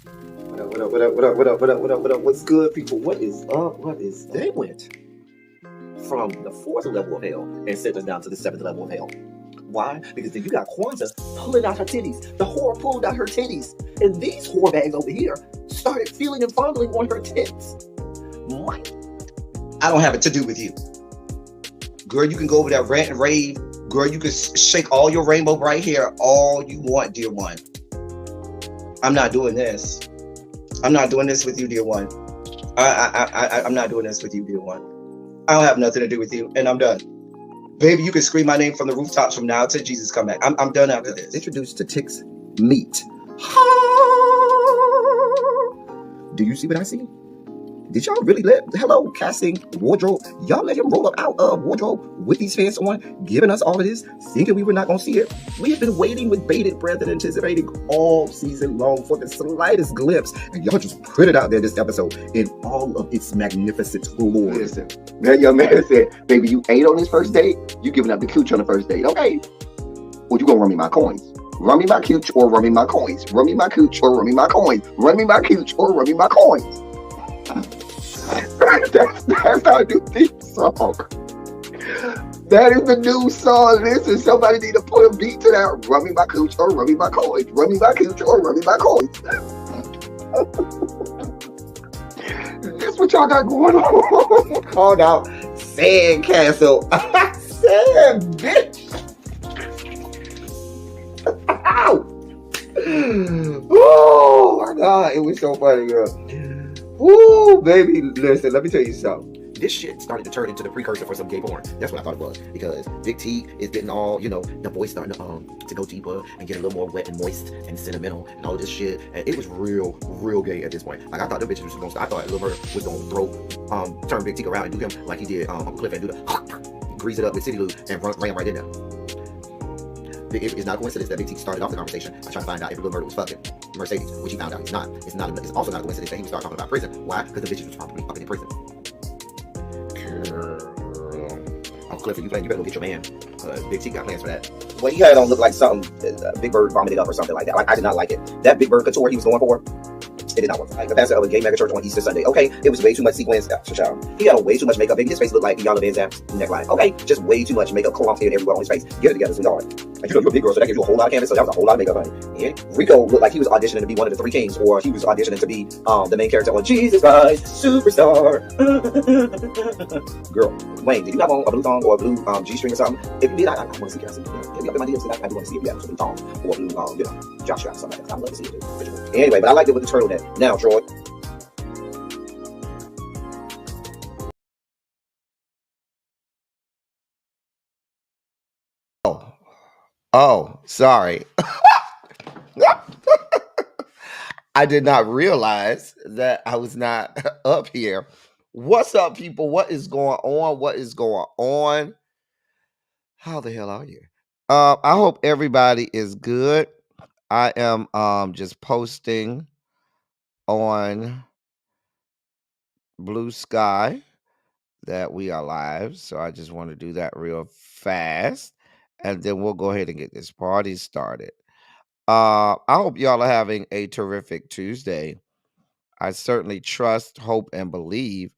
What up, what up, what up, what up, what up, what up, what up, what up? What's good, people? What is up? What is they went from the 4th level of hell and sent us down to the 7th level of hell. Why? Because then you got Kwanzaa pulling out her titties. The whore pulled out her titties. And these whore bags over here started feeling and fondling on her tits. What? I don't have it to do with you. Girl, you can go over there, rant and rave. Girl, you can shake all your rainbow bright hair all you want, dear one. I'm not doing this. I'm not doing this with you, dear one. I'm not doing this with you, dear one. I don't have nothing to do with you, and I'm done. Baby, you can scream my name from the rooftops from now till Jesus come back. I'm done after this. Introduced to Tick's meat. Do you see what I see? Did y'all really let casting wardrobe? Y'all let him roll up out of wardrobe with these fans on, giving us all of this, thinking we were not gonna see it. We have been waiting with bated breath and anticipating all season long for the slightest glimpse, and y'all just put it out there this episode in all of its magnificent glory. Listen, that young man said, "Baby, you ate on this first date. You giving up the cooch on the first date, okay? Well, you gonna run me my coins? Run me my cooch or run me my coins? Run me my cooch or run me my coins? Run me my cooch or run me my coins." That's our new theme song. That is the new song. Listen, somebody need to put a beat to that. Run me my cooch or run me my coins. Run me my cooch or run me my coins. This what y'all got going on. Called out Sandcastle. Sand, bitch. Ow. Oh my God, it was so funny, girl. Ooh, baby, listen, let me tell you something. This shit started to turn into the precursor for some gay porn. That's what I thought it was. Because Big T is getting all, the voice starting to go deeper and get a little more wet and moist and sentimental and all this shit. And it was real gay at this point. Like, I thought the bitches was supposed to, I thought Lil Murder was going to turn Big T around and do him like he did Uncle Cliff and do the grease it up with City Lou and ran right in there. It's not a coincidence that Big T started off the conversation by trying to find out if Lil Murder was fucking Mercedes, which he found out he's not. It's also not a coincidence that he would start talking about prison. Why? Because the bitches was probably fucking in prison. Girl. Uncle Clifford, you better go get your man. Big T got plans for that. Well, he had on look like something Big Bird vomited up or something like that. Like, I did not like it. That Big Bird couture he was going for, it did not work. Like the pastor of a gay mega church on Easter Sunday. Okay, it was way too much sequins. He had on way too much makeup. Baby, his face looked like Iyanla Van Zant's neckline. Okay, just way too much makeup, clumped in everywhere on his face. Get it together, sweetheart. And you're a big girl, so that gives you a whole lot of canvas. So that was a whole lot of makeup, honey. And Rico looked like he was auditioning to be one of the three kings, or he was auditioning to be the main character on Jesus Christ Superstar. Girl, Wayne, did you have on a blue thong or a blue G-string or something? If you did, I want to see. Can I see? Get me up in my DMs because I do want to see if you have some blue thong or blue, jock strap, something like that. I'd love to see it. Anyway, but I liked it with the turtleneck. Now, Troy. Oh, sorry. I did not realize that I was not up here. What's up, people? What is going on? What is going on? How the hell are you? I hope everybody is good. I am just posting on Bluesky that we are live. So I just want to do that real fast. And then we'll go ahead and get this party started. I hope y'all are having a terrific Tuesday. I certainly trust, hope, and believe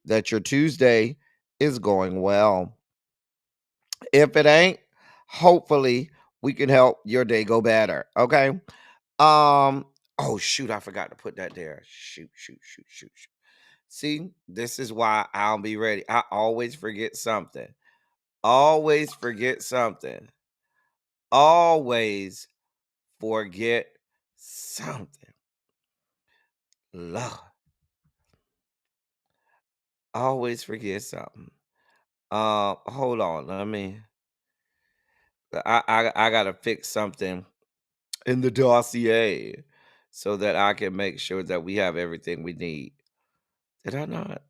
that your Tuesday is going well. If it ain't, hopefully we can help your day go better. Okay. Oh shoot, I forgot to put that there. Shoot. See, this is why I'll be ready. I always forget something. Always forget something. Always forget something. Lord. Always forget something. Hold on. Let me. I gotta fix something in the dossier so that I can make sure that we have everything we need. Did I not?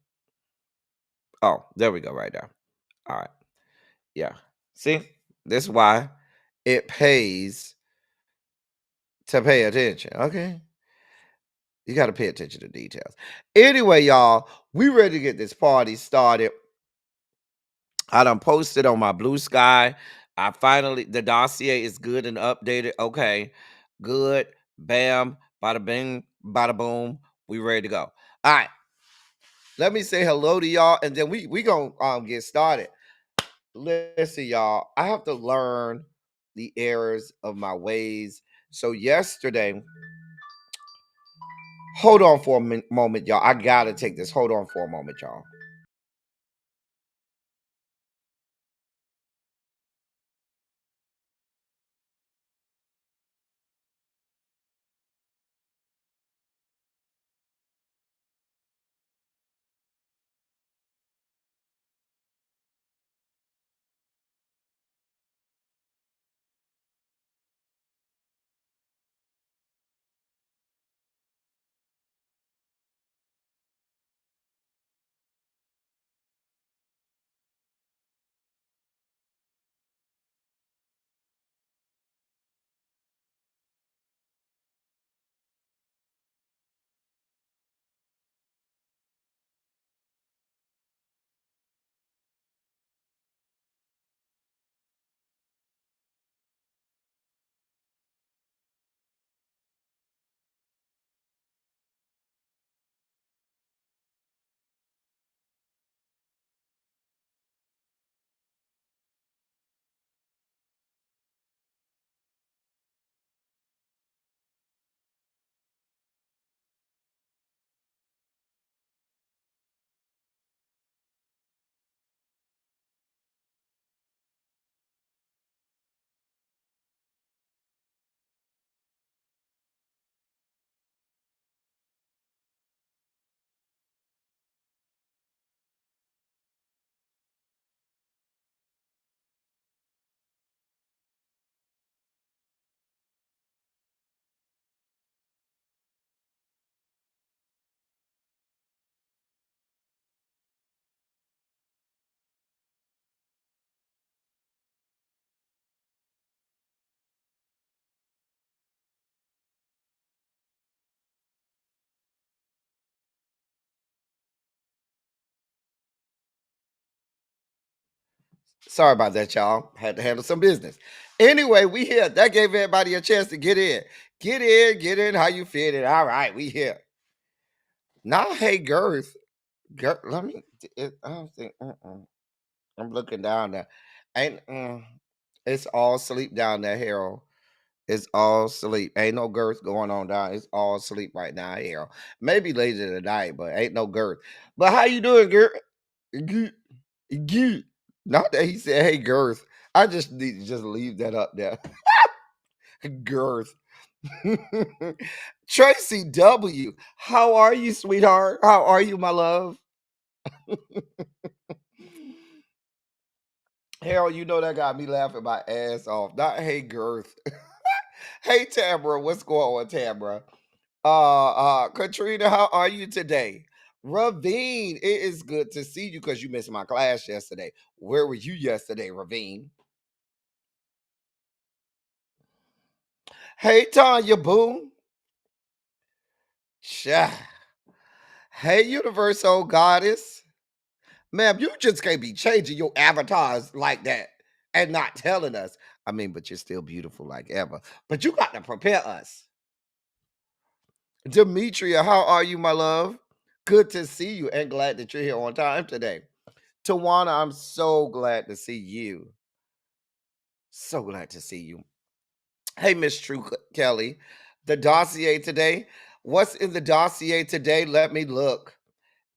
Oh, there we go. Right there. All right. Yeah. See, this is why it pays to pay attention. Okay. You got to pay attention to details. Anyway, y'all, we ready to get this party started. I done posted on my Bluesky. The dossier is good and updated. Okay, good. Bam, bada bing, Bada boom. We ready to go. All right. Let me say hello to y'all, and then we gonna get started. Listen, y'all. I have to learn the errors of my ways. So yesterday, hold on for a moment, y'all. I gotta take this. Hold on for a moment, y'all. Sorry about that, y'all. Had to handle some business. Anyway, we here. That gave everybody a chance to get in. Get in, get in. How you feeling? All right, we here. Now, hey, Girth. Girth, let me. I don't think. I'm looking down there. Ain't. It's all sleep down there, Harold. It's all sleep. Ain't no girth going on down. It's all sleep right now, Harold. Maybe later tonight, but ain't no girth. But how you doing, Girth? Good. Good. Not that he said, "Hey, Girth." I just need to just leave that up there. Girth. Tracy W. How are you, sweetheart? How are you, my love? Harold, you know that got me laughing my ass off. Not hey, Girth. Hey, Tamara. What's going on, Tamara? Katrina, how are you today? Ravine, it is good to see you because you missed my class yesterday. Where were you yesterday, Ravine? Hey, Tanya Boom. Cha. Hey, Universal Goddess. Ma'am, you just can't be changing your avatars like that and not telling us. I mean, but you're still beautiful like ever. But you got to prepare us. Demetria, how are you, my love? Good to see you and glad that you're here on time today. Tawana, I'm so glad to see you. So glad to see you. Hey, Miss True Kelly. The dossier today. What's in the dossier today? Let me look.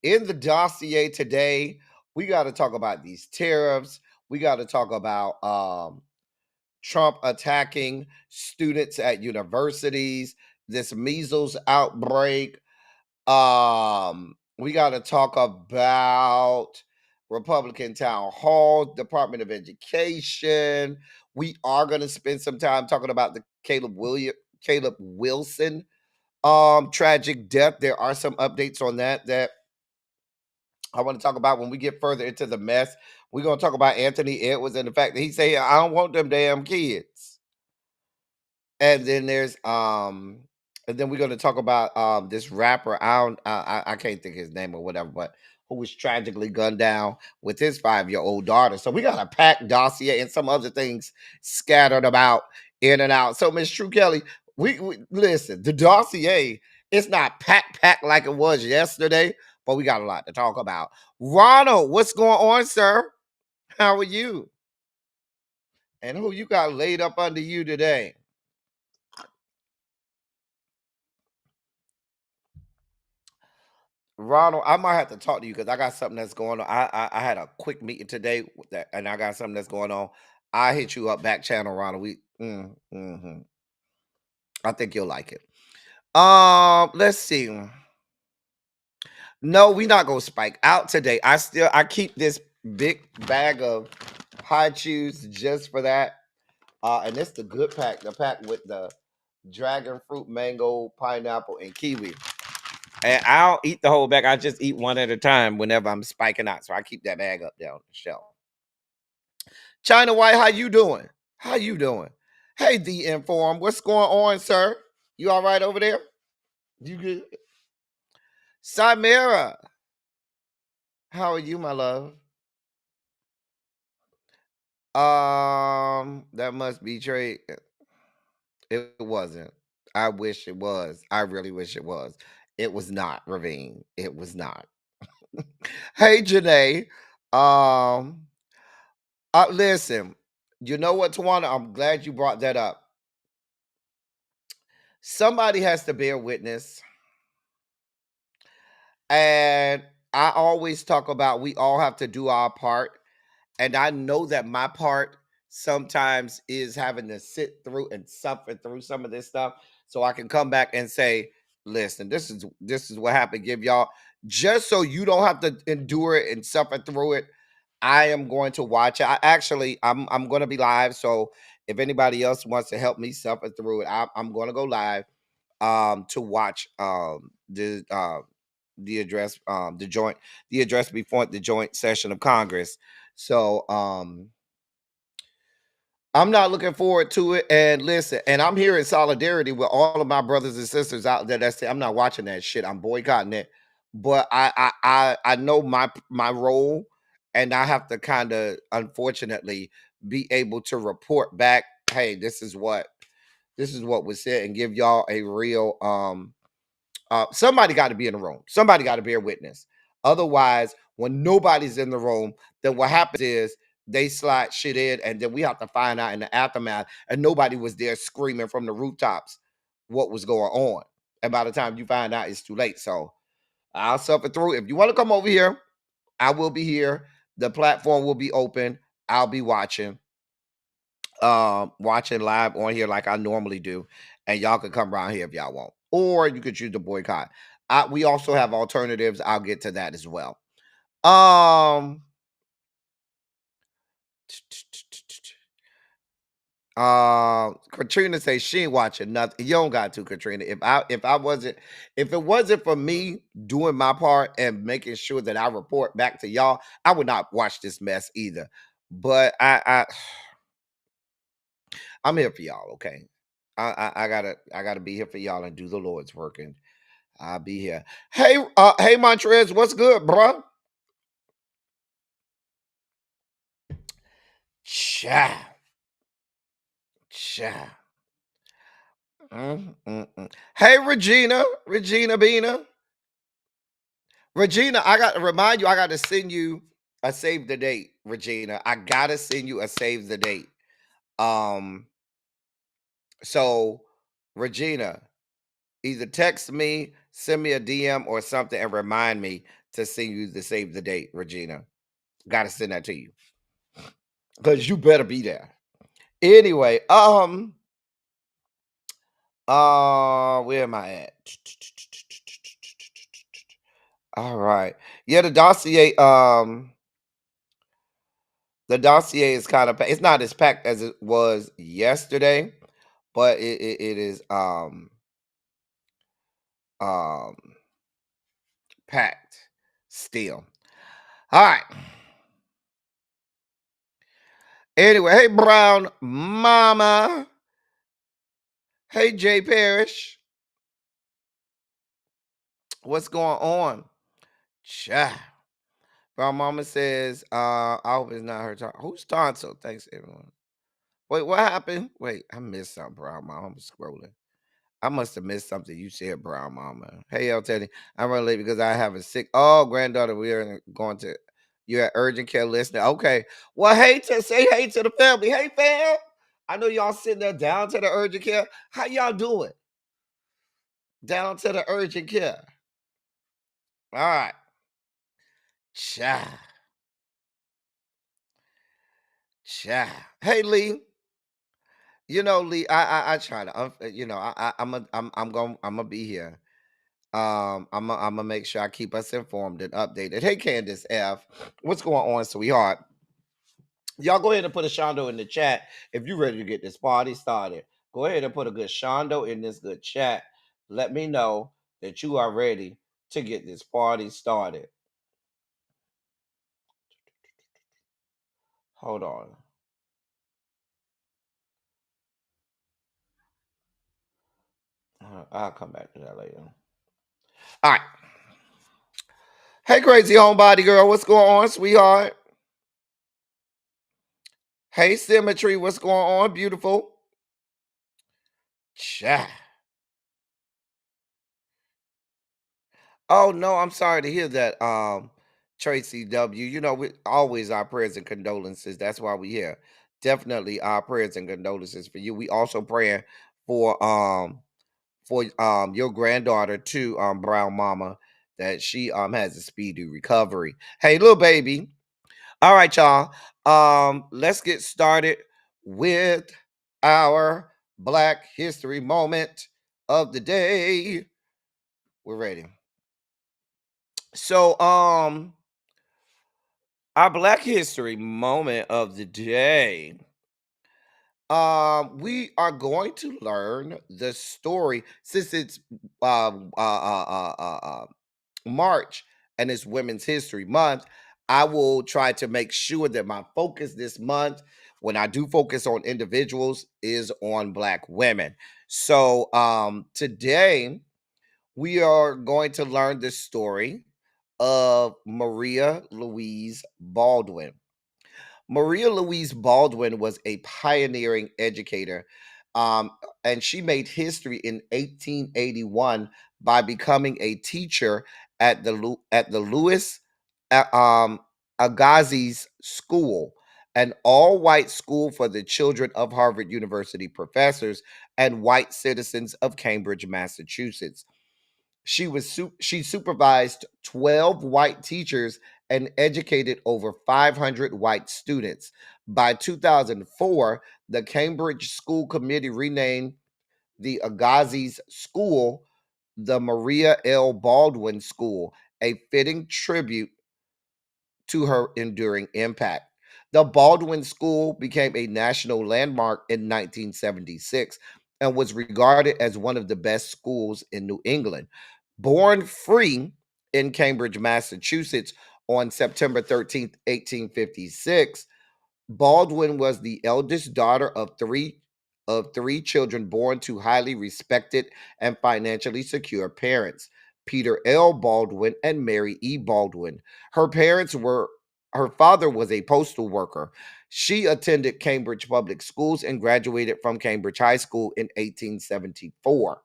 In the dossier today, we got to talk about these tariffs. We got to talk about Trump attacking students at universities, this measles outbreak. We got to talk about Republican Town Hall, Department of Education. We are going to spend some time talking about the Caleb Wilson tragic death. There are some updates on that I want to talk about when we get further into the mess. We're going to talk about Anthony Edwards and the fact that he said, I don't want them damn kids. And then there's and then we're going to talk about this rapper. I can't think his name or whatever, but who was tragically gunned down with his 5-year-old daughter. So we got a packed dossier and some other things scattered about in and out. So Miss True Kelly, we listen, the dossier It's not packed like it was yesterday, but we got a lot to talk about. Ronald, what's going on, sir? How are you? And who you got laid up under you today? Ronald, I might have to talk to you because I got something that's going on. I had a quick meeting today with that, and I got something that's going on. I hit you up back channel, Ronald. I think you'll like it. Let's see. No, we not gonna spike out today. I keep this big bag of high chews just for that. And it's the good pack, the pack with the dragon fruit, mango, pineapple, and kiwi. And I don't eat the whole bag. I just eat one at a time whenever I'm spiking out. So I keep that bag up there on the shelf. China White, how you doing? How you doing? Hey, the Inform, what's going on, sir? You all right over there? You good? Samira, how are you, my love? That must be trade. It wasn't. I wish it was. I really wish it was. It was not, Ravine. It was not. Hey, Janae. Um, listen. You know what, Tawana? I'm glad you brought that up. Somebody has to bear witness, and I always talk about we all have to do our part. And I know that my part sometimes is having to sit through and suffer through some of this stuff so I can come back and say, listen, this is what happened. Give y'all just so you don't have to endure it and suffer through it. I am going to watch it. I'm going to be live. So if anybody else wants to help me suffer through it, I'm going to go live to watch the address the address before the joint session of Congress. So I'm not looking forward to it. And listen, and I'm here in solidarity with all of my brothers and sisters out there that say I'm not watching that shit. I'm boycotting it. But I know my role, and I have to kind of unfortunately be able to report back, hey, this is what was said, and give y'all a real somebody got to be in the room. Somebody got to bear witness. Otherwise, when nobody's in the room, then what happens is they slide shit in, and then we have to find out in the aftermath. And nobody was there screaming from the rooftops what was going on. And by the time you find out, it's too late. So I'll suffer through. If you want to come over here, I will be here. The platform will be open. I'll be watching live on here like I normally do, and y'all can come around here if y'all want, or you could choose to boycott. We also have alternatives. I'll get to that as well. um Katrina says she ain't watching nothing. You don't got to, Katrina. If it wasn't for me doing my part and making sure that I report back to y'all, I would not watch this mess either. But I'm here for y'all, okay? I gotta be here for y'all and do the Lord's work, and I'll be here. Hey, Montrez, what's good, bruh? Cha, cha. Hey, Regina Bina, Regina. I got to remind you. I got to send you a save the date, Regina. I gotta send you a save the date. Um, so Regina, either text me, send me a DM or something, and remind me to send you the save the date, Regina. Got to send that to you because you better be there. Anyway, where am I at? All right, yeah, the dossier is kind of, it's not as packed as it was yesterday, but it is um packed still. All right. Anyway, hey, Brown Mama. Hey, Jay Parrish. What's going on? Cha. Brown Mama says, I hope it's not her tonsil. Who's tonsil? Thanks, everyone. Wait, what happened? Wait, I missed something, Brown Mama. I'm scrolling. I must have missed something you said, Brown Mama. Hey, El Teddy, I'm running late because I have a sick. Oh, granddaughter, we are going to. You're at urgent care listening. Okay. Well, say hey to the family. Hey, fam. I know y'all sitting there down to the urgent care. How y'all doing? Down to the urgent care. All right. Cha. Cha. Hey, Lee. You know, Lee, I try to, I'm gonna be here. I'm gonna make sure I keep us informed and updated. Hey, Candace F, what's going on, sweetheart? Y'all go ahead and put a shondo in the chat if you're ready to get this party started. Go ahead and put a good shondo in this good chat. Let me know that you are ready to get this party started. Hold on. I'll come back to that later. All right. Hey, crazy homebody girl, what's going on, sweetheart? Hey, Symmetry, what's going on, beautiful? Cha. Oh no, I'm sorry to hear that, Tracy W. You know, we always our prayers and condolences. That's why we here. Definitely our prayers and condolences for you. We also praying for your granddaughter too, Brown Mama, that she has a speedy recovery. Hey, little baby. All right, y'all. Let's get started with our Black History moment of the day. We're ready. So, our Black History moment of the day. We are going to learn the story since it's March and it's Women's History Month. I will try to make sure that my focus this month, when I do focus on individuals, is on Black women. So, today we are going to learn the story of Maria Louise Baldwin. Maria Louise Baldwin was a pioneering educator, um, and she made history in 1881 by becoming a teacher at the Louis Agassiz School, an all-white school for the children of Harvard University professors and white citizens of Cambridge, Massachusetts. She supervised 12 white teachers and educated over 500 white students. By 2004, the Cambridge School Committee renamed the Agassiz School the Maria L. Baldwin School, a fitting tribute to her enduring impact. The Baldwin School became a national landmark in 1976 and was regarded as one of the best schools in New England. Born free in Cambridge, Massachusetts on September 13th, 1856, Baldwin was the eldest daughter of three children born to highly respected and financially secure parents, Peter L. Baldwin and Mary E. Baldwin. Her parents were her father was a postal worker. She attended Cambridge Public Schools and graduated from Cambridge High School in 1874.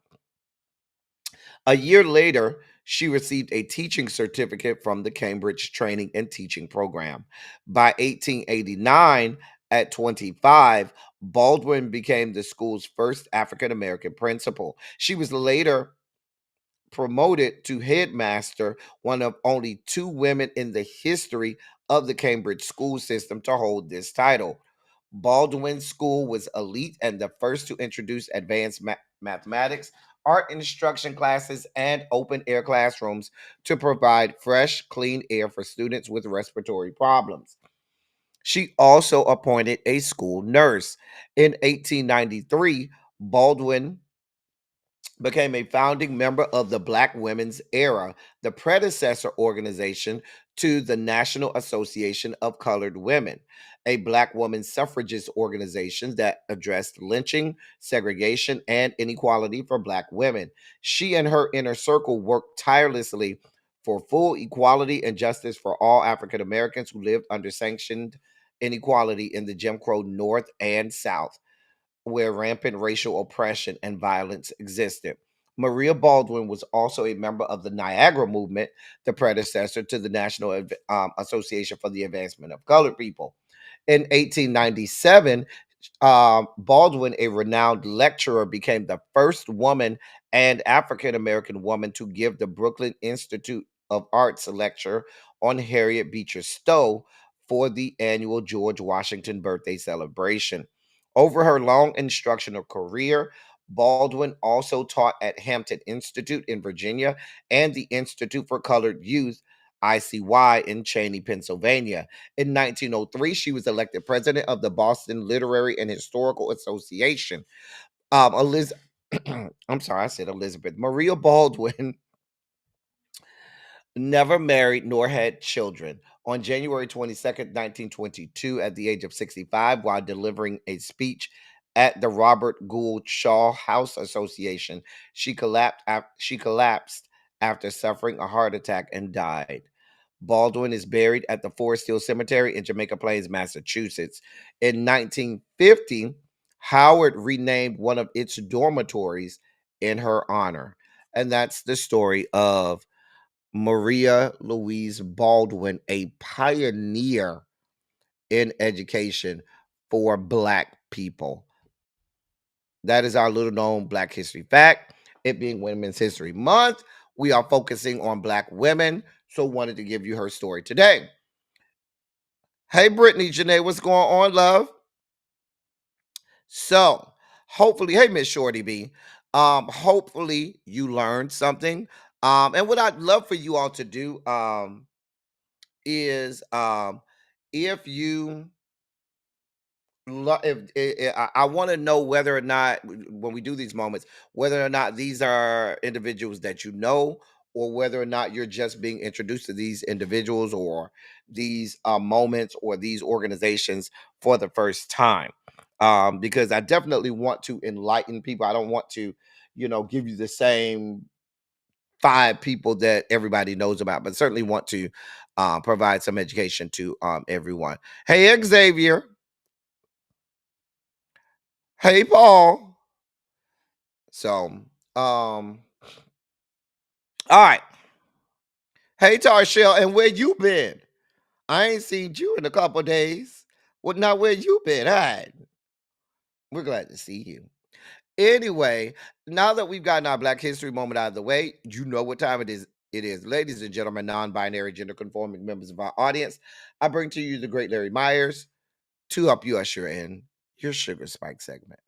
A year later, she received a teaching certificate from the Cambridge Training and Teaching Program. By 1889, at 25, Baldwin became the school's first African American principal. She was later promoted to headmaster, one of only two women in the history of the Cambridge school system to hold this title. Baldwin School was elite and the first to introduce advanced mathematics, art instruction classes, and open air classrooms to provide fresh, clean air for students with respiratory problems. She also appointed a school nurse. In 1893, Baldwin became a founding member of the Black Women's Era, the predecessor organization to the National Association of Colored Women, a Black woman suffragist organization that addressed lynching, segregation, and inequality for Black women. She and her inner circle worked tirelessly for full equality and justice for all African Americans who lived under sanctioned inequality in the Jim Crow North and South. where rampant racial oppression and violence existed. Maria Baldwin was also a member of the Niagara Movement, the predecessor to the National Association for the Advancement of Colored People. In 1897, Baldwin, a renowned lecturer, became the first woman and African American woman to give the Brooklyn Institute of Arts lecture on Harriet Beecher Stowe for the annual George Washington birthday celebration. Over her long instructional career, Baldwin also taught at Hampton Institute in Virginia and the Institute for Colored Youth, ICY, in Cheney, Pennsylvania. In 1903, she was elected president of the Boston Literary and Historical Association. I'm sorry, I said Elizabeth. Maria Baldwin never married nor had children. On January 22nd, 1922, at the age of 65, while delivering a speech at the Robert Gould Shaw House Association, she collapsed after suffering a heart attack and died. Baldwin is buried at the Forest Hill Cemetery in Jamaica Plains, Massachusetts. In 1950, Howard renamed one of its dormitories in her honor. And that's the story of Maria Louise Baldwin, a pioneer in education for Black people. That is our little known Black history fact. It being Women's History Month, we are focusing on Black women, so wanted to give you her story today. Hey, Brittany, Janae, what's going on, love? So, hopefully, hey, Miss Shorty B, hopefully you learned something. And what I'd love for you all to do, is if you if I want to know whether or not when we do these moments, whether or not these are individuals that you know, or whether or not you're just being introduced to these individuals or these moments or these organizations for the first time. Because I definitely want to enlighten people. I don't want to, give you the same 5 people that everybody knows about, but certainly want to provide some education to everyone. Hey, Xavier. Hey, Paul. So, all right. Hey, Tarshell, and where you been? I ain't seen you in a couple days. Well, now where you been? Hi. We're glad to see you. Anyway, now that we've gotten our Black History moment out of the way, you know what time it is. It is, ladies and gentlemen, non-binary, gender-conforming members of our audience. I bring to you the great Larry Myers to help you usher in your Sugar Spike segment.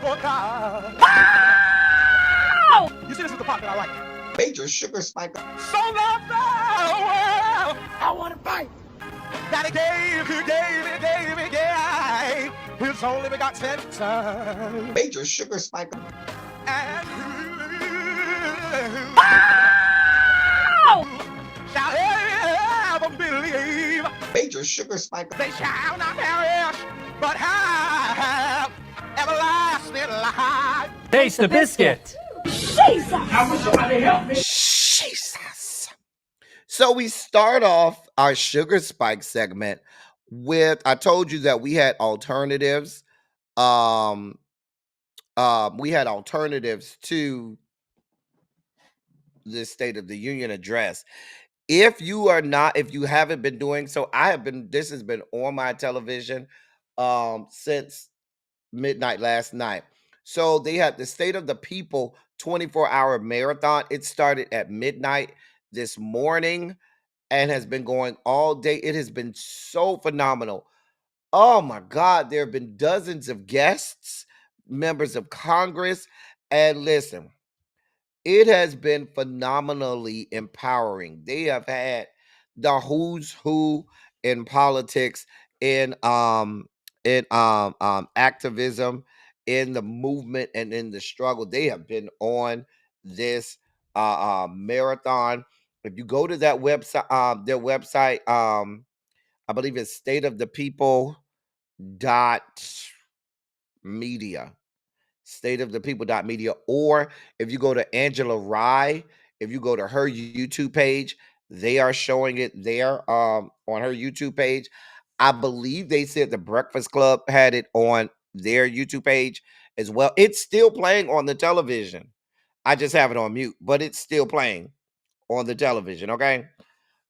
Oh, God. You see, this is the part that I like. Major Sugar Spike. So loved the world, I want to fight. That he gave, his only begotten son. Major Sugar Spike. And who shall ever believe? Major Sugar Spike. They shall not perish, but have everlasting life. Taste the biscuit. Jesus! I wish somebody help me. Jesus. So we start off our Sugar Spike segment with, I told you that we had alternatives. We had alternatives to the State of the Union address. If you haven't been doing so, this has been on my television since midnight last night. So they had the State of the People 24-hour marathon. It started at midnight this morning and has been going all day. It has been so phenomenal. Oh my God, there have been dozens of guests, members of Congress, and listen, it has been phenomenally empowering. They have had the who's who in politics, in activism, in the movement, and in the struggle. They have been on this marathon. If you go to that website, their website, I believe it's stateofthepeople.media. Stateofthepeople.media. Or if you go to Angela Rye, if you go to her YouTube page, They are showing it there on her YouTube page. I believe they said the Breakfast Club had it on their YouTube page as well. It's still playing on the television. I just have it on mute, but it's still playing on the television, okay?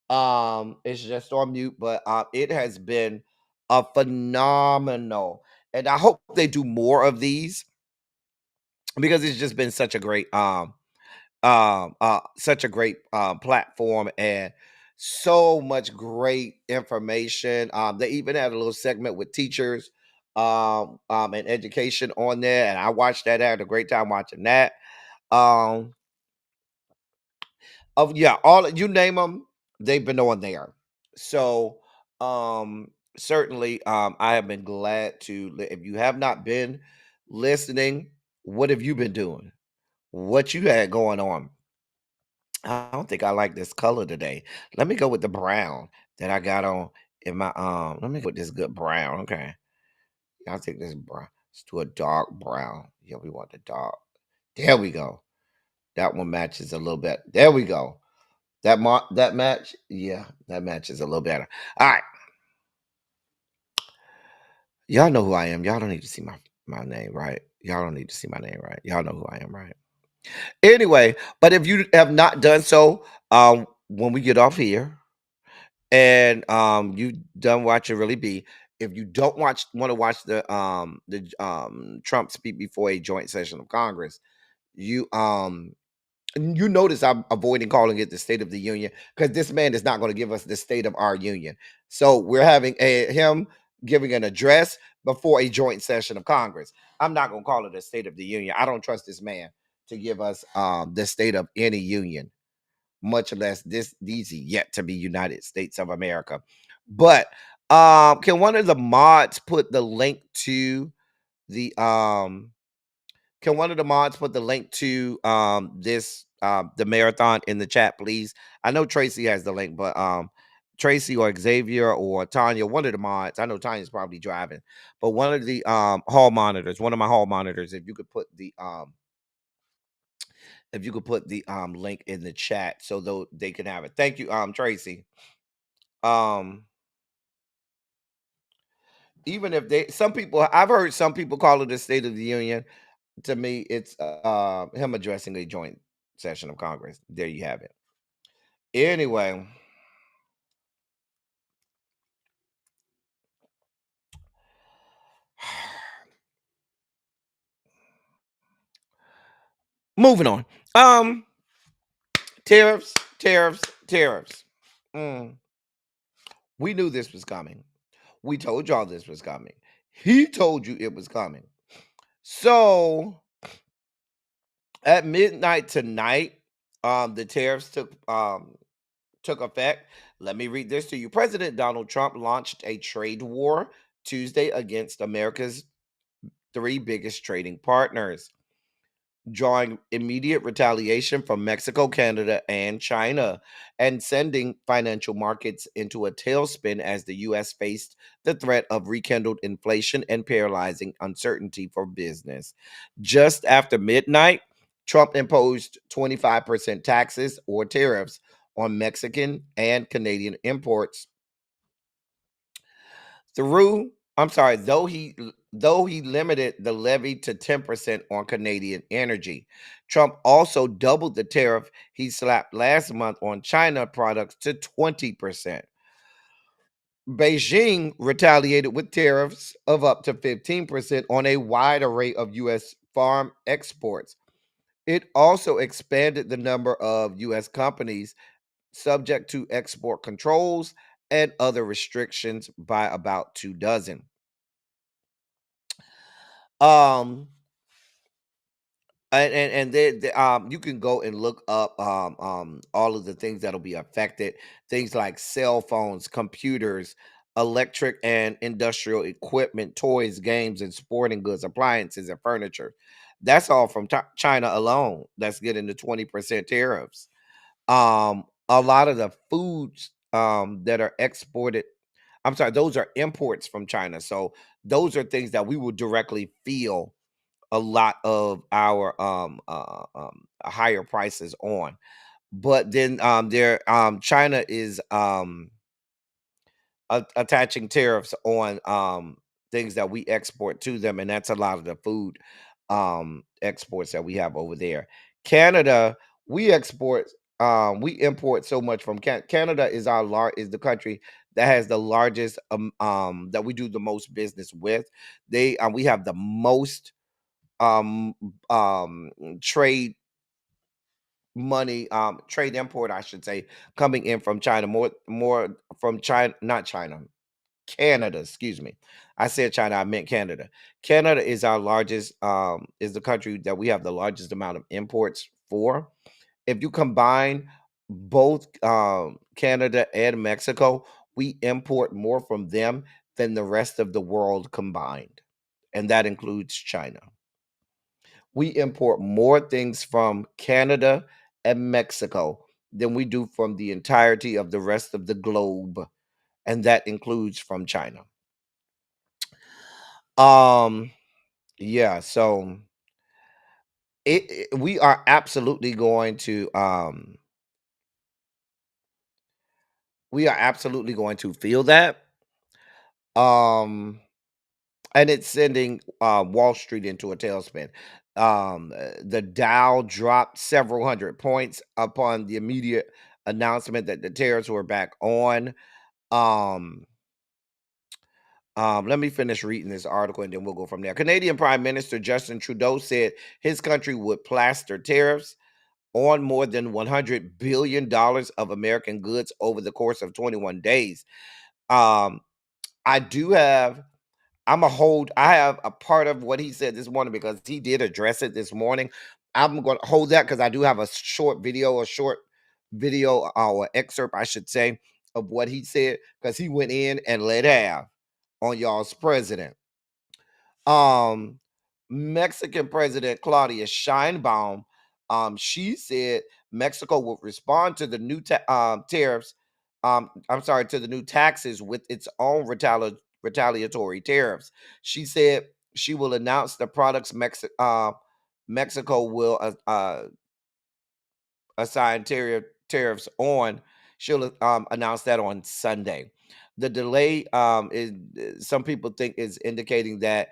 It's just on mute, but it has been a phenomenal, and I hope they do more of these because it's just been such a great platform and so much great information. They even had a little segment with teachers and education on there, and I watched that. I had a great time watching that. Um, of yeah, all you name them, they've been on there. So certainly, I have been glad to. If you have not been listening, what have you been doing? What you had going on? I don't think I like this color today. Let me go with the brown that I got on in my Let me put this good brown. Okay, I'll take this brown. Let's do a dark brown. Yeah, we want the dark. There we go. That one matches a little bit. There we go. That match. Yeah, that matches a little better. All right, y'all know who I am. Y'all don't need to see my name, right? Y'all don't need to see my name, right? Y'all know who I am, right? Anyway, but if you have not done so, when we get off here, and you done watching really be, if you don't want to watch the Trump speak before a joint session of Congress, you you notice I'm avoiding calling it the State of the Union because this man is not going to give us the state of our union. So we're having him giving an address before a joint session of Congress. I'm not going to call it a State of the Union. I don't trust this man to give us the state of any union, much less these yet to be United States of America. But can one of the mods put the link to the can one of the mods put the link to this the marathon in the chat, please? I know Tracy has the link, but Tracy or Xavier or Tanya, one of the mods, I know Tanya's probably driving, but one of the hall monitors, one of my hall monitors, if you could put the link in the chat so though they can have it. Thank you, Tracy. Um Even if they some people I've heard some people call it a State of the Union. To me, it's him addressing a joint session of Congress. There you have it. Anyway, moving on. Tariffs, tariffs, tariffs. Mm, we knew this was coming. We told y'all this was coming. He told you it was coming. So at midnight tonight, the tariffs took effect. Let me read this to you. President Donald Trump launched a trade war Tuesday against America's three biggest trading partners, drawing immediate retaliation from Mexico, Canada, and China, and sending financial markets into a tailspin as the U.S. faced the threat of rekindled inflation and paralyzing uncertainty for business. Just after midnight, Trump imposed 25% taxes or tariffs on Mexican and Canadian imports through I'm sorry, though he limited the levy to 10% on Canadian energy. Trump also doubled the tariff he slapped last month on China products to 20%. Beijing retaliated with tariffs of up to 15% on a wide array of US farm exports. It also expanded the number of US companies subject to export controls and other restrictions by about 2 dozen. Um, you can go and look up all of the things that'll be affected. Things like cell phones, computers, electric and industrial equipment, toys, games, and sporting goods, appliances, and furniture. That's all from China alone. That's getting the 20% tariffs. A lot of the foods that are exported, I'm sorry, those are imports from China. So those are things that we will directly feel a lot of our higher prices on. but then China is attaching tariffs on things that we export to them, and that's a lot of the food exports that we have over there. Canada, we import so much from Canada is is the country that has the largest that we do the most business with. We have the most um um trade money, trade import, I should say, coming in from China, more from China, not China, Canada, excuse me. I said China, I meant Canada. Canada is our largest, is the country that we have the largest amount of imports for. If you combine both Canada and Mexico, we import more from them than the rest of the world combined. And that includes China. We import more things from Canada and Mexico than we do from the entirety of the rest of the globe. And that includes from China. Um, yeah, so we are absolutely going to feel that. Um and it's sending Wall Street into a tailspin. The Dow dropped several hundred points upon the immediate announcement that the tariffs were back on. Um, Let me finish reading this article and then we'll go from there. Canadian Prime Minister Justin Trudeau said his country would plaster tariffs on more than $100 billion of American goods over the course of 21 days. Um, I do have I have a part of what he said this morning because he did address it this morning. I'm going to hold that because I do have a short video, or excerpt, I should say, of what he said because he went in and let have on y'all's president. Um, Mexican President Claudia Sheinbaum, she said Mexico would respond to the new tariffs. To the new taxes with its own retaliatory tariffs. She said she will announce the products Mexico will assign tariffs on. She'll announce that on Sunday. The delay is some people think is indicating that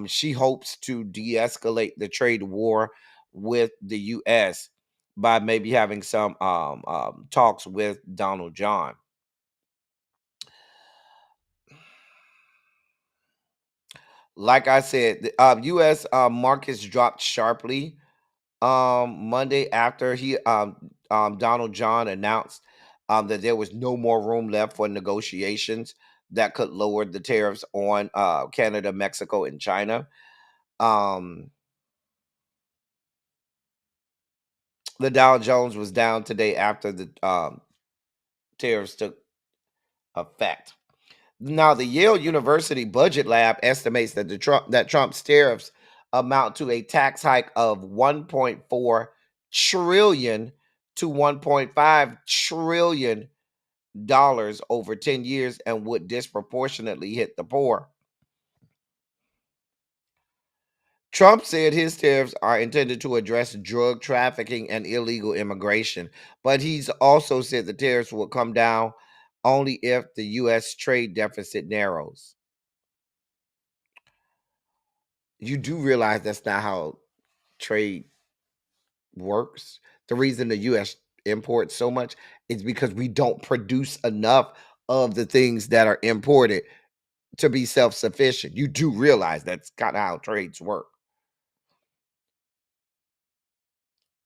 she hopes to de-escalate the trade war with the U.S. by maybe having some talks with Donald John. Like I said, the U.S. Markets dropped sharply Monday after Donald John announced that there was no more room left for negotiations that could lower the tariffs on Canada, Mexico, and China. Um, the Dow Jones was down today after the tariffs took effect. Now, the Yale University Budget Lab estimates that Trump's tariffs amount to a tax hike of 1.4 trillion to 1.5 trillion dollars over 10 years and would disproportionately hit the poor. Trump said his tariffs are intended to address drug trafficking and illegal immigration, but he's also said the tariffs will come down only if the U.S. trade deficit narrows. You do realize that's not how trade works. The reason the U.S. imports so much is because we don't produce enough of the things that are imported to be self-sufficient. You do realize that's kind of how trades work.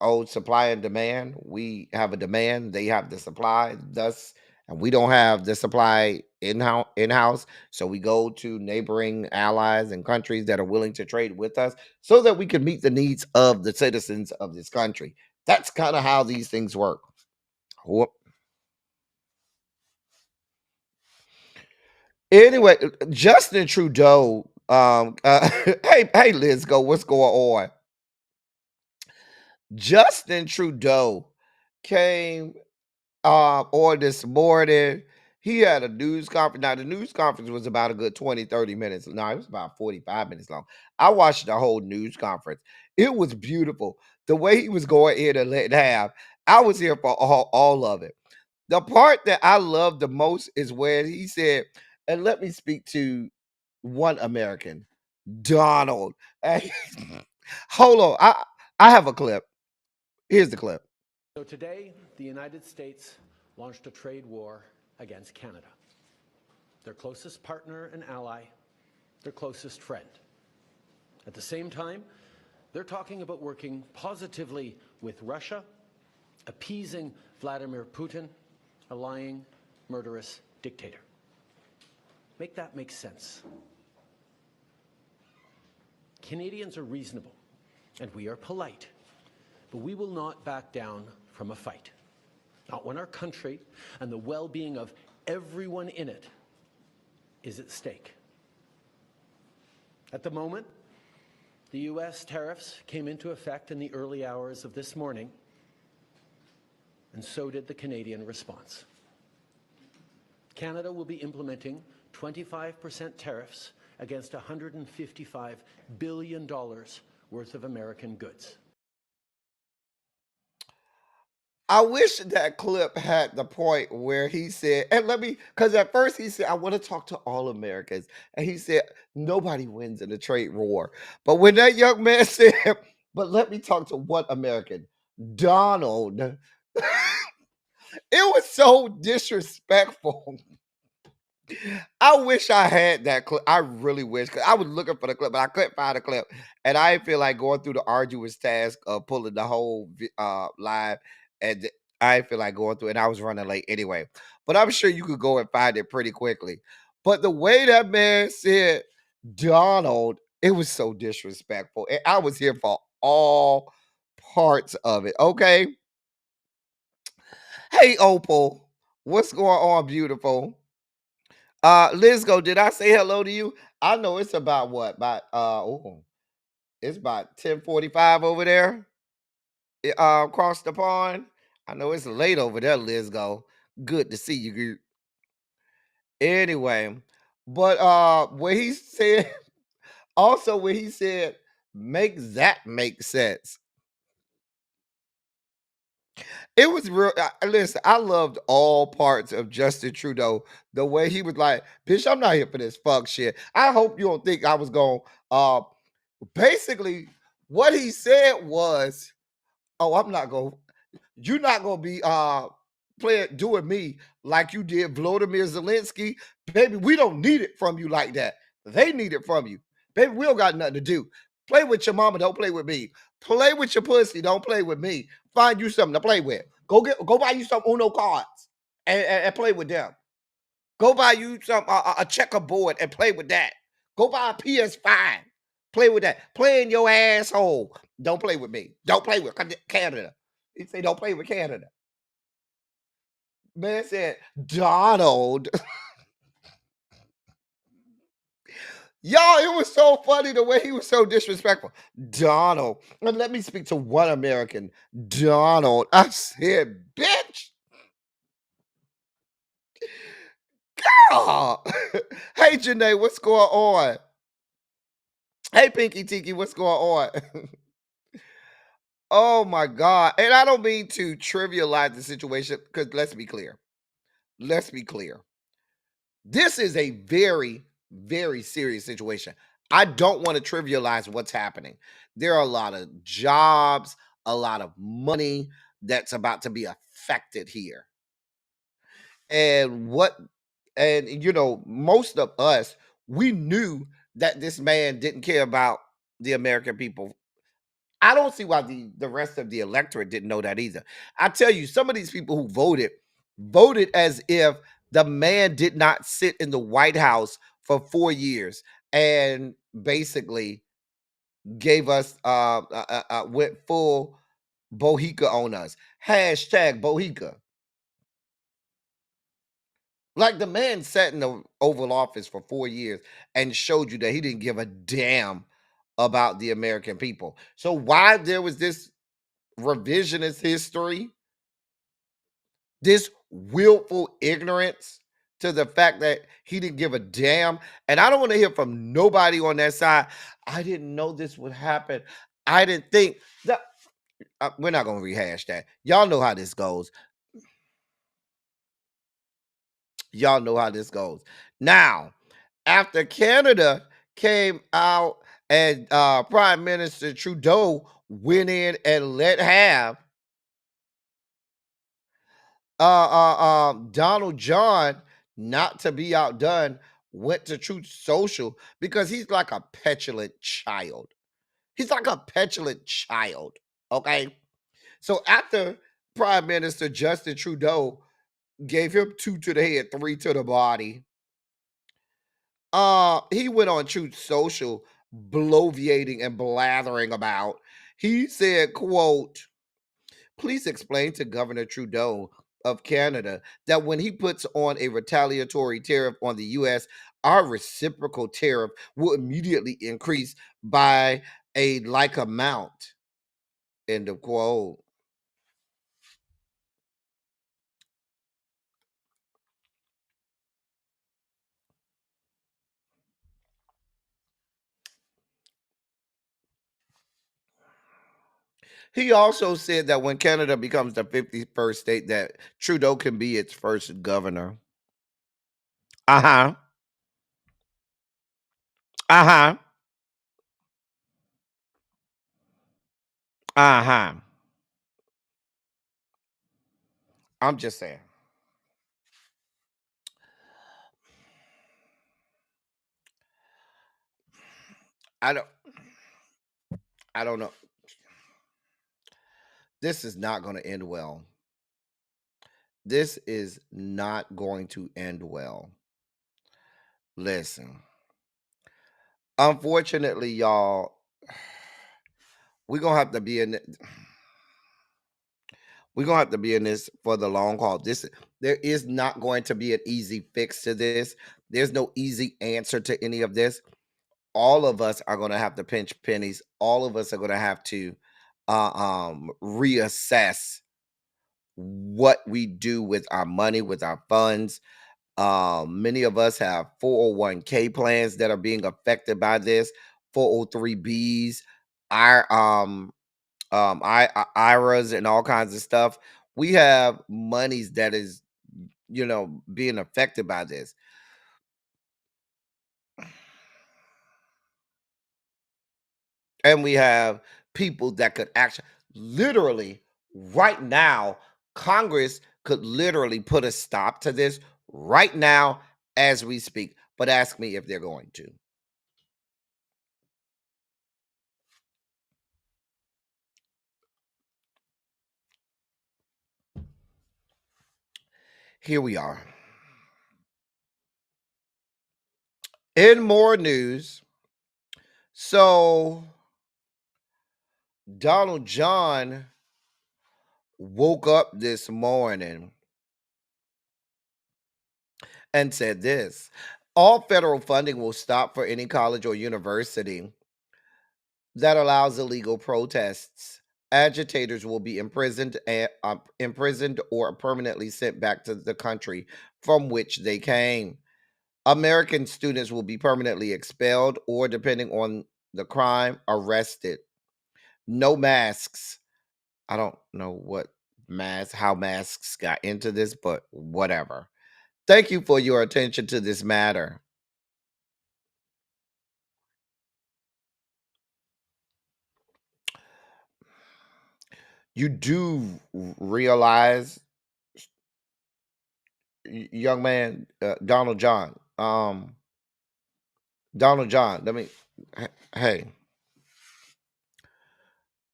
Oh, supply and demand. We have a demand, they have the supply, thus, and we don't have the supply in-house. So we go to neighboring allies and countries that are willing to trade with us so that we can meet the needs of the citizens of this country. That's kind of how these things work. Whoop. Anyway, Justin Trudeau, hey Liz, go, what's going on? Justin Trudeau came on this morning. He had a news conference. Now, the news conference was about a good 20, 30 minutes. No, it was about 45 minutes long. I watched the whole news conference. It was beautiful. The way he was going in and letting have. I was here for all of it. The part that I love the most is when he said, and let me speak to one American, Donald. Hey, hold on. I have a clip. Here's the clip. So today, the United States launched a trade war against Canada, their closest partner and ally, their closest friend. At the same time, they're talking about working positively with Russia, appeasing Vladimir Putin, a lying, murderous dictator. Make that make sense. Canadians are reasonable, and we are polite, but we will not back down from a fight. Not when our country and the well-being of everyone in it is at stake. At the moment, the U.S. tariffs came into effect in the early hours of this morning, and so did the Canadian response. Canada will be implementing 25% tariffs against $155 billion worth of American goods. I wish that clip had the point where he said, and let me, because at first he said, I want to talk to all Americans. And he said, nobody wins in a trade war. But when that young man said, but let me talk to one American, Donald, it was so disrespectful. I wish I had that clip. I really wish, because I was looking for the clip, but I couldn't find the clip. And I didn't feel like going through the arduous task of pulling the whole live. And I didn't feel like going through it. And I was running late anyway. But I'm sure you could go and find it pretty quickly. But the way that man said Donald, it was so disrespectful. And I was here for all parts of it. Okay. Hey, Opal. What's going on, beautiful? Lizgo, did I say hello to you? I know it's about what? It's about 10:45 over there. Across the pond. I know it's late over there, Lizgo. Good to see you. Girl. Anyway, but when he said also when he said make that make sense. It was real. Listen, I loved all parts of Justin Trudeau. The way he was like, bitch, I'm not here for this fuck shit. I hope you don't think I was going basically what he said was, oh, you're not gonna be doing me like you did Volodymyr Zelensky. Baby, we don't need it from you like that. They need it from you. Baby, we don't got nothing to do. Play with your mama, don't play with me. Play with your pussy, don't play with me. Find you something to play with. Go buy you some Uno cards and play with them. Go buy you some a checkerboard and play with that. Go buy a PS5. Play with that. Play in your asshole. Don't play with me. Don't play with Canada. He say don't play with Canada. Man said Donald. Y'all, it was so funny the way he was so disrespectful. Donald. And let me speak to one American. Donald. I said, bitch. Girl. Hey, Janae, what's going on? Hey, Pinky Tiki, what's going on? Oh my God. And I don't mean to trivialize the situation, because let's be clear. Let's be clear. This is a very, very serious situation. I don't want to trivialize what's happening. There are a lot of jobs, a lot of money that's about to be affected here. And most of us, we knew that this man didn't care about the American people. I don't see why the rest of the electorate didn't know that either. I tell you, some of these people who voted as if the man did not sit in the White House for 4 years and basically gave us went full Bohica on us. Hashtag Bohica. Like the man sat in the Oval Office for 4 years and showed you that he didn't give a damn about the American people. So why there was this revisionist history, this willful ignorance to the fact that he didn't give a damn. And I don't want to hear from nobody on that side. I didn't know this would happen. I didn't think that. we're not going to rehash that. Y'all know how this goes. Y'all know how this goes. Now, after Canada came out and Prime Minister Trudeau went in and let have Donald John, not to be outdone, went to Truth Social because he's like a petulant child. He's like a petulant child. Okay. So after Prime Minister Justin Trudeau gave him 2 to the head, 3 to the body, he went on Truth Social bloviating and blathering about. He said, quote, "Please explain to Governor Trudeau of Canada that when he puts on a retaliatory tariff on the U.S., our reciprocal tariff will immediately increase by a like amount." End of quote. He also said that when Canada becomes the 51st state, that Trudeau can be its first governor. Uh-huh. Uh-huh. Uh-huh. I'm just saying. I don't know. This is not going to end well. This is not going to end well. Listen. Unfortunately, y'all, we're going to have to be in this for the long haul. There is not going to be an easy fix to this. There's no easy answer to any of this. All of us are going to have to pinch pennies. All of us are going to have to reassess what we do with our money, with our funds. Many of us have 401k plans that are being affected by this, 403bs, our IRAs, and all kinds of stuff. We have monies that is, being affected by this. And we have people that could actually, literally, right now, Congress could literally put a stop to this right now as we speak. But ask me if they're going to. Here we are. In more news, so Donald John woke up this morning and said this: all federal funding will stop for any college or university that allows illegal protests. Agitators will be imprisoned or permanently sent back to the country from which they came. American students will be permanently expelled or, depending on the crime, arrested. No masks. I don't know how masks got into this, but whatever. Thank you for your attention to this matter. You do realize, young man, Donald John, hey,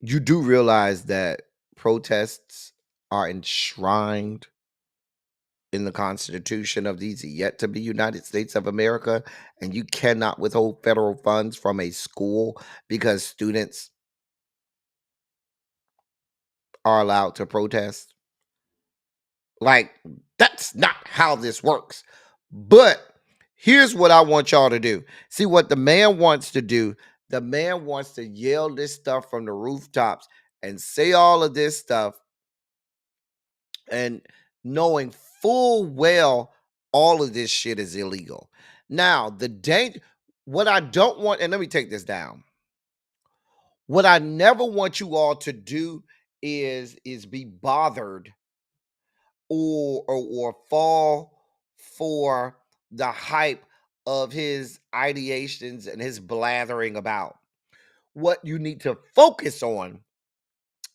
you do realize that protests are enshrined in the Constitution of these yet to be United States of America, and you cannot withhold federal funds from a school because students are allowed to protest. Like, that's not how this works. But here's what I want y'all to do. See what the man wants to do. The man wants to yell this stuff from the rooftops and say all of this stuff, and knowing full well all of this shit is illegal. Now, what I don't want, and let me take this down. What I never want you all to do is be bothered or fall for the hype of his ideations and his blathering about. What you need to focus on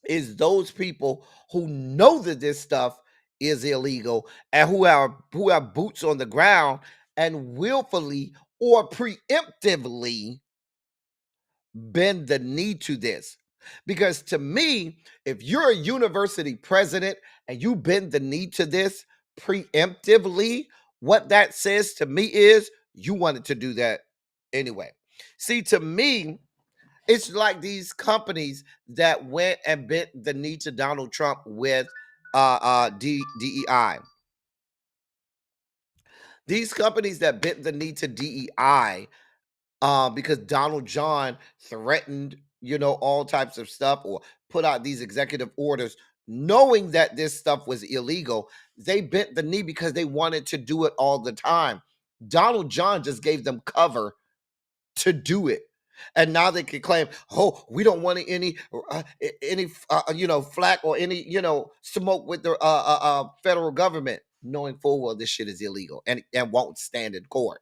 is those people who know that this stuff is illegal and who have boots on the ground and willfully or preemptively bend the knee to this. Because to me, if you're a university president and you bend the knee to this preemptively, what that says to me is you wanted to do that anyway. See, to me, it's like these companies that went and bent the knee to Donald Trump with DEI. These companies that bent the knee to DEI because Donald John threatened, all types of stuff or put out these executive orders, knowing that this stuff was illegal. They bent the knee because they wanted to do it all the time. Donald John just gave them cover to do it. And now they can claim, oh, we don't want any flack or any smoke with the federal government, knowing full well this shit is illegal and won't stand in court.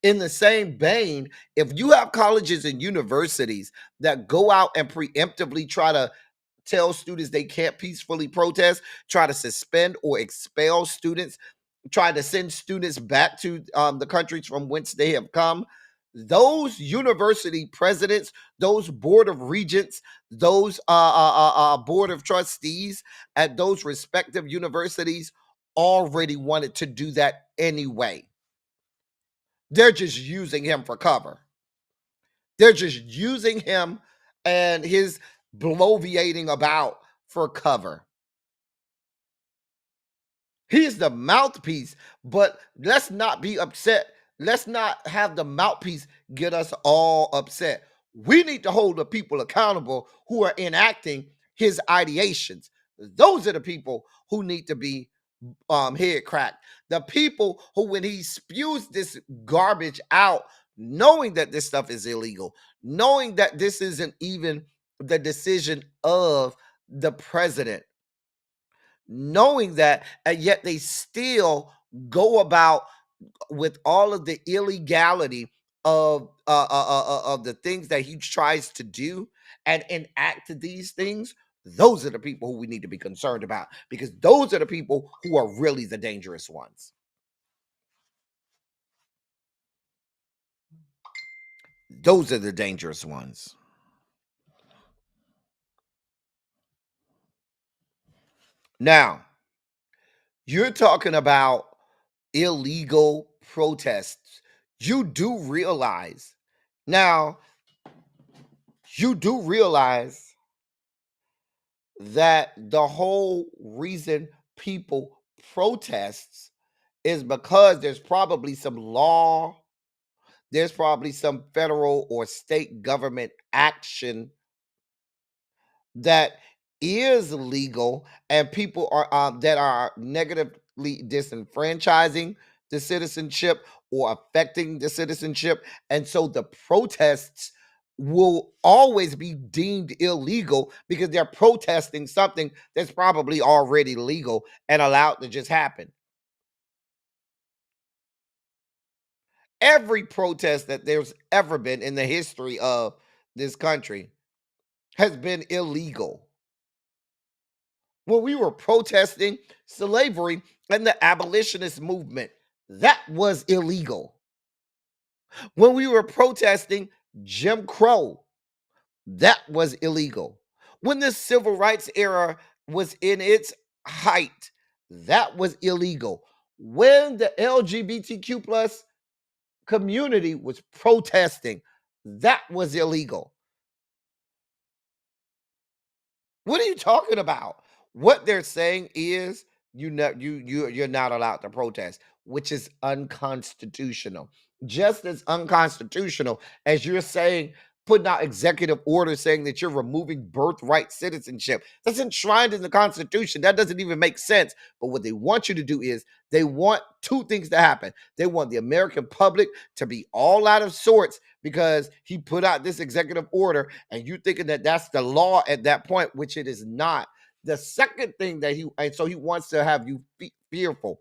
In the same vein, if you have colleges and universities that go out and preemptively try to tell students they can't peacefully protest, try to suspend or expel students, try to send students back to the countries from whence they have come, those university presidents, those board of regents, those board of trustees at those respective universities already wanted to do that anyway. They're just using him for cover. They're just using him and his bloviating about for cover. He's the mouthpiece, but let's not be upset. Let's not have the mouthpiece get us all upset. We need to hold the people accountable who are enacting his ideations. Those are the people who need to be head cracked. The people who, when he spews this garbage out, knowing that this stuff is illegal, knowing that this isn't even the decision of the president, knowing that, and yet they still go about with all of the illegality of the things that he tries to do and enact these things. Those are the people who we need to be concerned about, because those are the people who are really the dangerous ones. Those are the dangerous ones. Now, you're talking about illegal protests. You do realize that the whole reason people protests is because there's probably some law, there's probably some federal or state government action that is legal, and people are that are negatively disenfranchising the citizenship or affecting the citizenship, and so the protests will always be deemed illegal because they're protesting something that's probably already legal and allowed to just happen. Every protest that there's ever been in the history of this country has been illegal. When we were protesting slavery and the abolitionist movement, that was illegal. When we were protesting Jim Crow, that was illegal. When the civil rights era was in its height, that was illegal. When the LGBTQ plus community was protesting, that was illegal. What are you talking about? What they're saying is you're not allowed to protest, which is unconstitutional. Just as unconstitutional as you're saying putting out executive orders saying that you're removing birthright citizenship. That's enshrined in the Constitution. That doesn't even make sense. But what they want you to do is they want two things to happen. They want the American public to be all out of sorts because he put out this executive order, and you thinking that that's the law at that point, which it is not. The second thing that so he wants to have you fearful.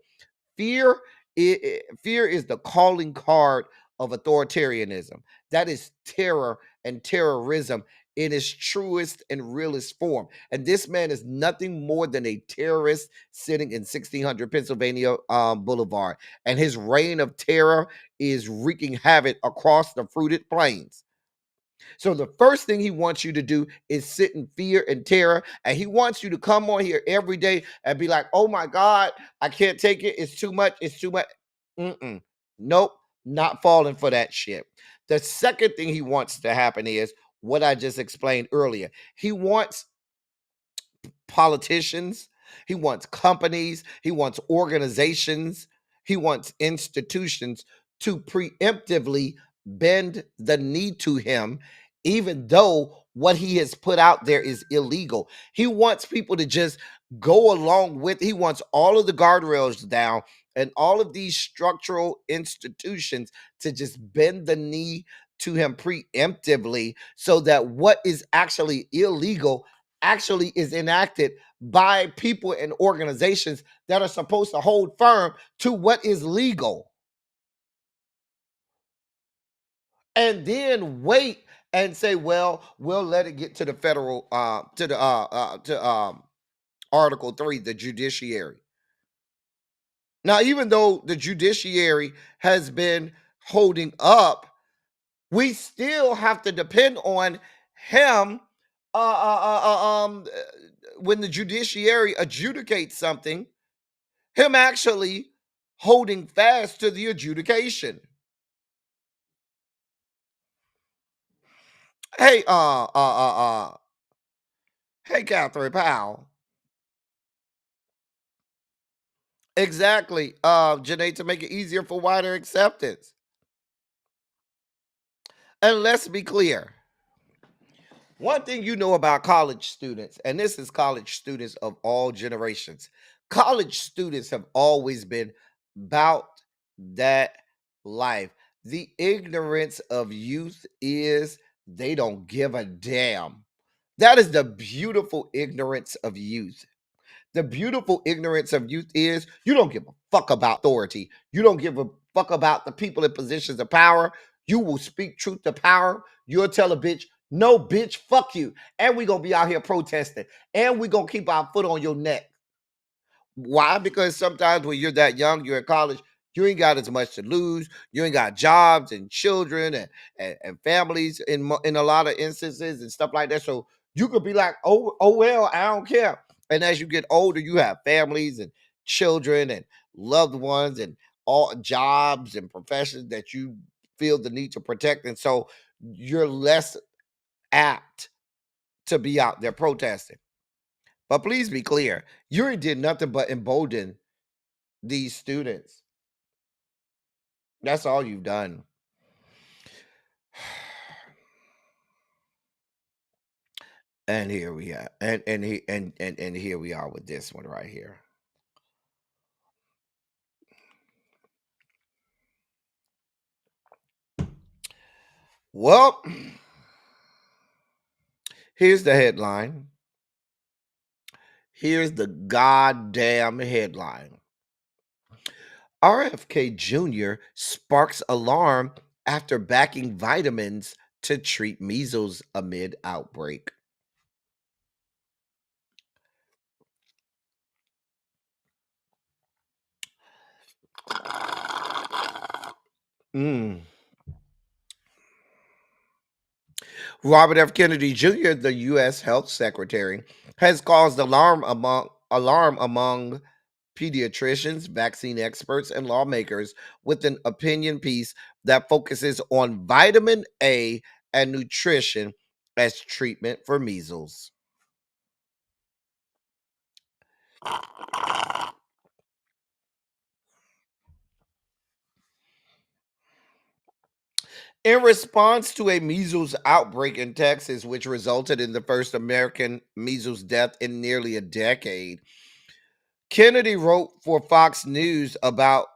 Fear is the calling card of authoritarianism. That is terror and terrorism in its truest and realest form. And this man is nothing more than a terrorist sitting in 1600 Pennsylvania Boulevard. And his reign of terror is wreaking havoc across the fruited plains. So the first thing he wants you to do is sit in fear and terror. And he wants you to come on here every day and be like, oh my God, I can't take it. It's too much. It's too much. Nope, not falling for that shit. The second thing he wants to happen is what I just explained earlier. He wants politicians, he wants companies, he wants organizations, he wants institutions to preemptively bend the knee to him, even though what he has put out there is illegal. He wants people to just go along with, he wants all of the guardrails down and all of these structural institutions to just bend the knee to him preemptively so that what is actually illegal actually is enacted by people and organizations that are supposed to hold firm to what is legal. And then wait and say, well, we'll let it get to the federal Article 3, the judiciary. Now, even though the judiciary has been holding up, we still have to depend on him when the judiciary adjudicates something, him actually holding fast to the adjudication. Hey, hey, Catherine Powell. Exactly, Janae, to make it easier for wider acceptance. And let's be clear. One thing you know about college students, and this is college students of all generations, college students have always been about that life. The ignorance of youth is they don't give a damn. That is the beautiful ignorance of youth. The beautiful ignorance of youth is you don't give a fuck about authority. You don't give a fuck about the people in positions of power. You will speak truth to power. You'll tell a bitch, no, bitch, fuck you. And we going to be out here protesting. And we going to keep our foot on your neck. Why? Because sometimes when you're that young, you're in college, you ain't got as much to lose. You ain't got jobs and children and families in a lot of instances and stuff like that. So you could be like, oh well, I don't care. And as you get older, you have families and children and loved ones and all jobs and professions that you feel the need to protect. And so you're less apt to be out there protesting. But please be clear, you did nothing but embolden these students. That's all you've done. And here we are. And here we are with this one right here. Well, here's the headline. Here's the goddamn headline. RFK Jr. sparks alarm after backing vitamins to treat measles amid outbreak. Robert F. Kennedy Jr., the U.S. Health Secretary, has caused alarm among pediatricians, vaccine experts, and lawmakers with an opinion piece that focuses on vitamin A and nutrition as treatment for measles. In response to a measles outbreak in Texas, which resulted in the first American measles death in nearly a decade, Kennedy wrote for Fox News about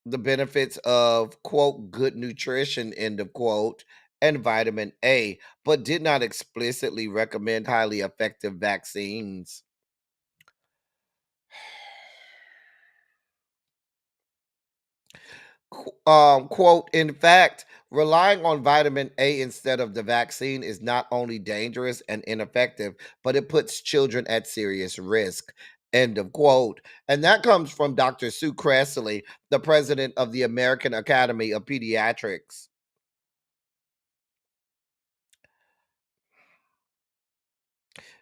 the benefits of, quote, good nutrition, end of quote, and vitamin A, but did not explicitly recommend highly effective vaccines. Quote, in fact, relying on vitamin A instead of the vaccine is not only dangerous and ineffective, but it puts children at serious risk. End of quote. And that comes from Dr. Sue Cressley, the president of the American Academy of Pediatrics.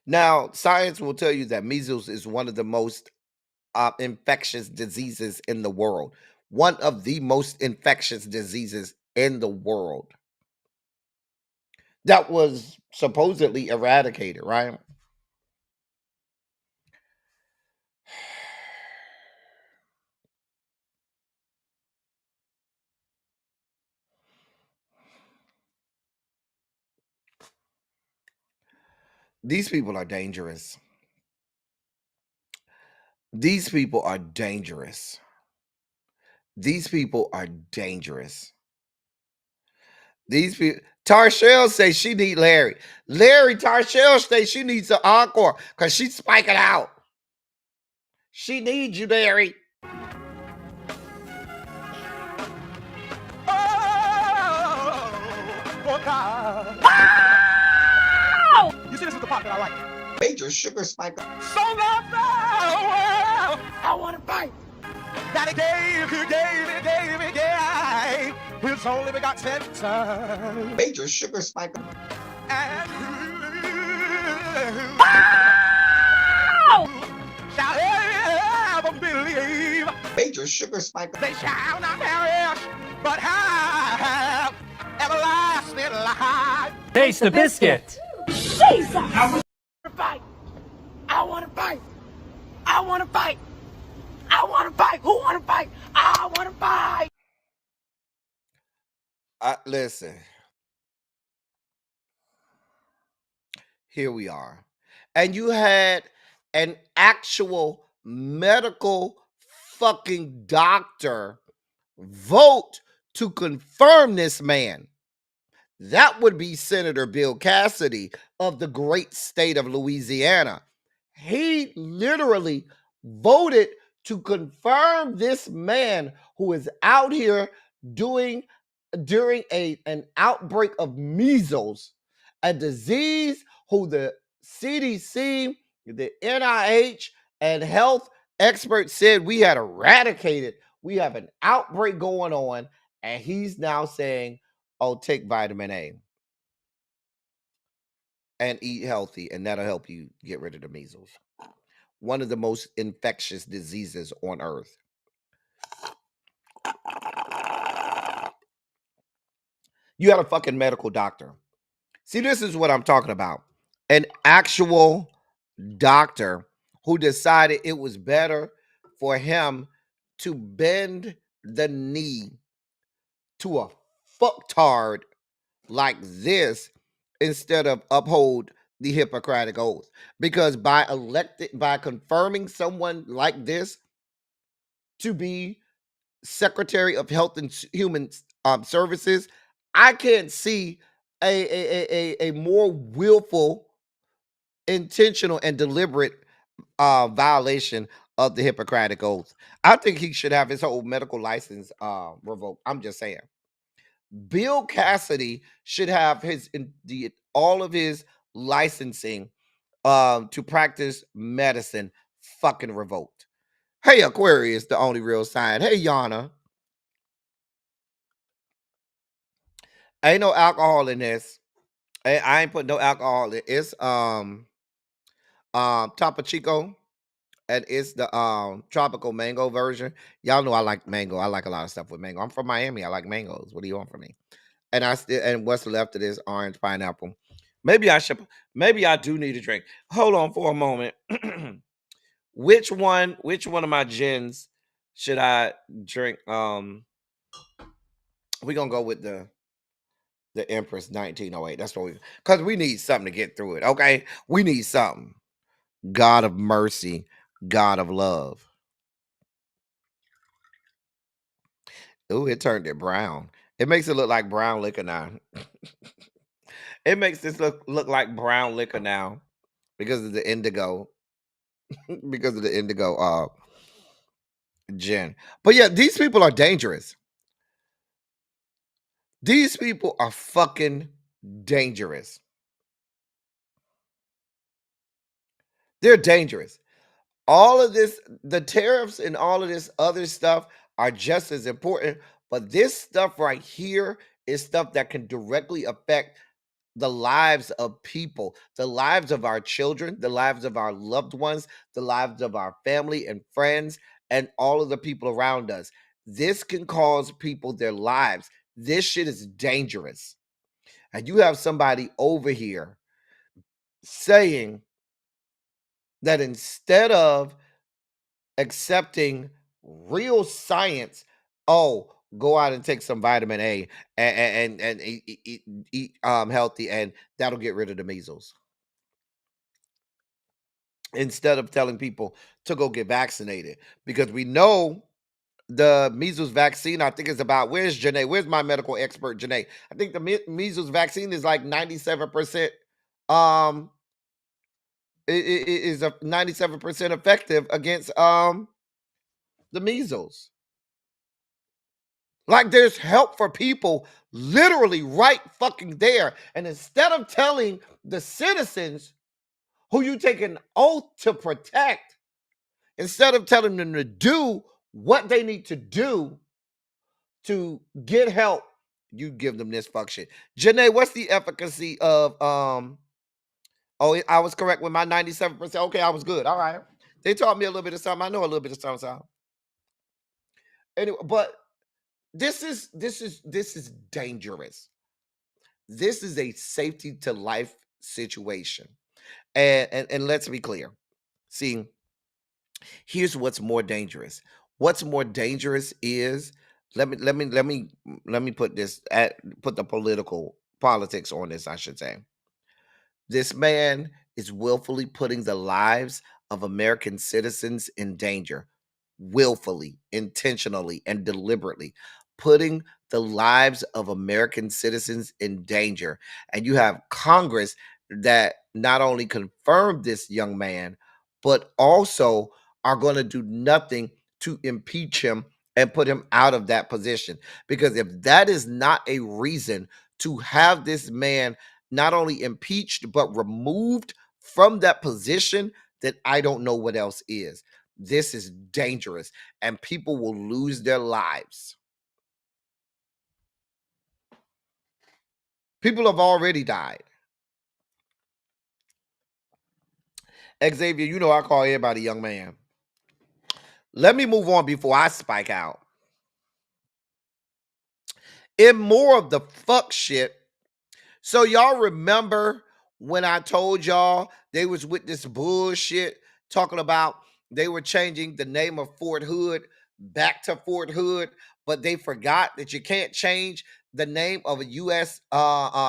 Now, science will tell you that measles is one of the most infectious diseases in the world. One of the most infectious diseases in the world that was supposedly eradicated, right? These people are dangerous. These people are dangerous. These people are dangerous. These people. Tarshell says she need Larry. Tarshell says she needs an encore because she's spiking out. She needs you, Larry. Oh, God. You see, this is the part that I like. Major sugar spike. So long now, I want to fight. That he gave, his only begotten son. Major sugar spike. And who shall ever believe? Major sugar spike. They shall not perish, but have everlasting life. Taste the biscuit. Jesus! I want to fight. I want to fight. I want to fight. I want to fight. Who want to fight? I want to fight. Listen. Here we are. And you had an actual medical fucking doctor vote to confirm this man. That would be Senator Bill Cassidy of the great state of Louisiana. He literally voted to confirm this man who is out here during an outbreak of measles, a disease who the CDC, the NIH, and health experts said we had eradicated. We have an outbreak going on, and he's now saying, oh, take vitamin A and eat healthy, and that'll help you get rid of the measles. One of the most infectious diseases on earth. You had a fucking medical doctor. See, this is what I'm talking about. An actual doctor who decided it was better for him to bend the knee to a fucktard like this instead of uphold the Hippocratic Oath. Because by confirming someone like this to be Secretary of Health and Human Services, I can't see a more willful, intentional, and deliberate violation of the Hippocratic Oath. I think he should have his whole medical license revoked. I'm just saying. Bill Cassidy should have all of his licensing to practice medicine fucking revoked. Hey, Aquarius, the only real sign. Hey, Yana. Ain't no alcohol in this. I ain't put no alcohol in it. It's Topo Chico, and it's the tropical mango version. Y'all know I like mango. I like a lot of stuff with mango. I'm from Miami. I like mangoes. What do you want from me? And what's left of this orange pineapple. Maybe I do need a drink. Hold on for a moment. Which one of my gins should I drink? We're gonna go with the The Empress 1908. That's what because we need something to get through it. Okay. We need something. God of mercy, God of love. Ooh, it turned it brown. It makes it look like brown liquor now. It makes this look like brown liquor now because of the indigo. Because of the indigo gin. But yeah, these people are dangerous. These people are fucking dangerous. They're dangerous. All of this, the tariffs and all of this other stuff are just as important. But this stuff right here is stuff that can directly affect the lives of people, the lives of our children, the lives of our loved ones, the lives of our family and friends, and all of the people around us. This can cause people their lives. This shit is dangerous. And you have somebody over here saying that instead of accepting real science, oh, go out and take some vitamin A and eat healthy, and that'll get rid of the measles. Instead of telling people to go get vaccinated, because we know the measles vaccine, I think, is about, where's Janae? Where's my medical expert, Janae? I think the measles vaccine is like 97%. It is a 97% effective against the measles. Like, there's help for people literally right fucking there. And instead of telling the citizens who you take an oath to protect, instead of telling them to do what they need to do to get help, you give them this fuck shit. Janae, what's the efficacy of oh, I was correct with my 97%. Okay, I was good. All right. They taught me a little bit of something. I know a little bit of something. Anyway, but this is dangerous. This is a safety to life situation. And let's be clear. See, here's what's more dangerous. What's more dangerous is, let me put this put the politics on this, I should say. This man is willfully putting the lives of American citizens in danger, willfully, intentionally, and deliberately putting the lives of American citizens in danger. And you have Congress that not only confirmed this young man, but also are going to do nothing to impeach him and put him out of that position. Because if that is not a reason to have this man not only impeached, but removed from that position, then I don't know what else is. This is dangerous, and people will lose their lives. People have already died. Xavier, you know I call everybody young man. Let me move on before I spike out. In more of the fuck shit. So y'all remember when I told y'all they was with this bullshit talking about they were changing the name of Fort Hood back to Fort Hood, but they forgot that you can't change the name of a U.S.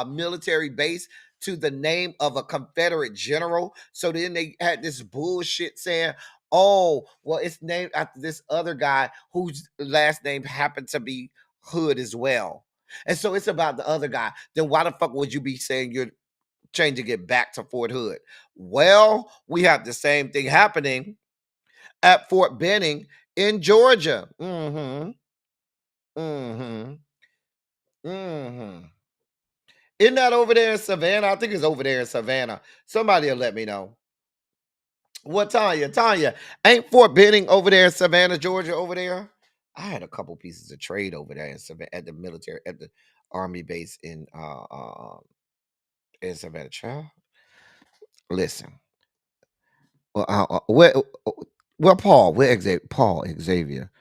Military base to the name of a Confederate general. So then they had this bullshit saying, oh, well, it's named after this other guy whose last name happened to be Hood as well. And so it's about the other guy. Then why the fuck would you be saying you're changing it back to Fort Hood? Well, we have the same thing happening at Fort Benning in Georgia. Mm-hmm. Mm-hmm. Mm-hmm. Isn't that over there in Savannah? I think it's over there in Savannah. Somebody will let me know. What, Tanya, ain't Fort Benning over there in Savannah, Georgia, over there? I had a couple pieces of trade over there in Savannah, at the military, at the Army base in Savannah. Child, listen. Well, Paul, Paul Xavier,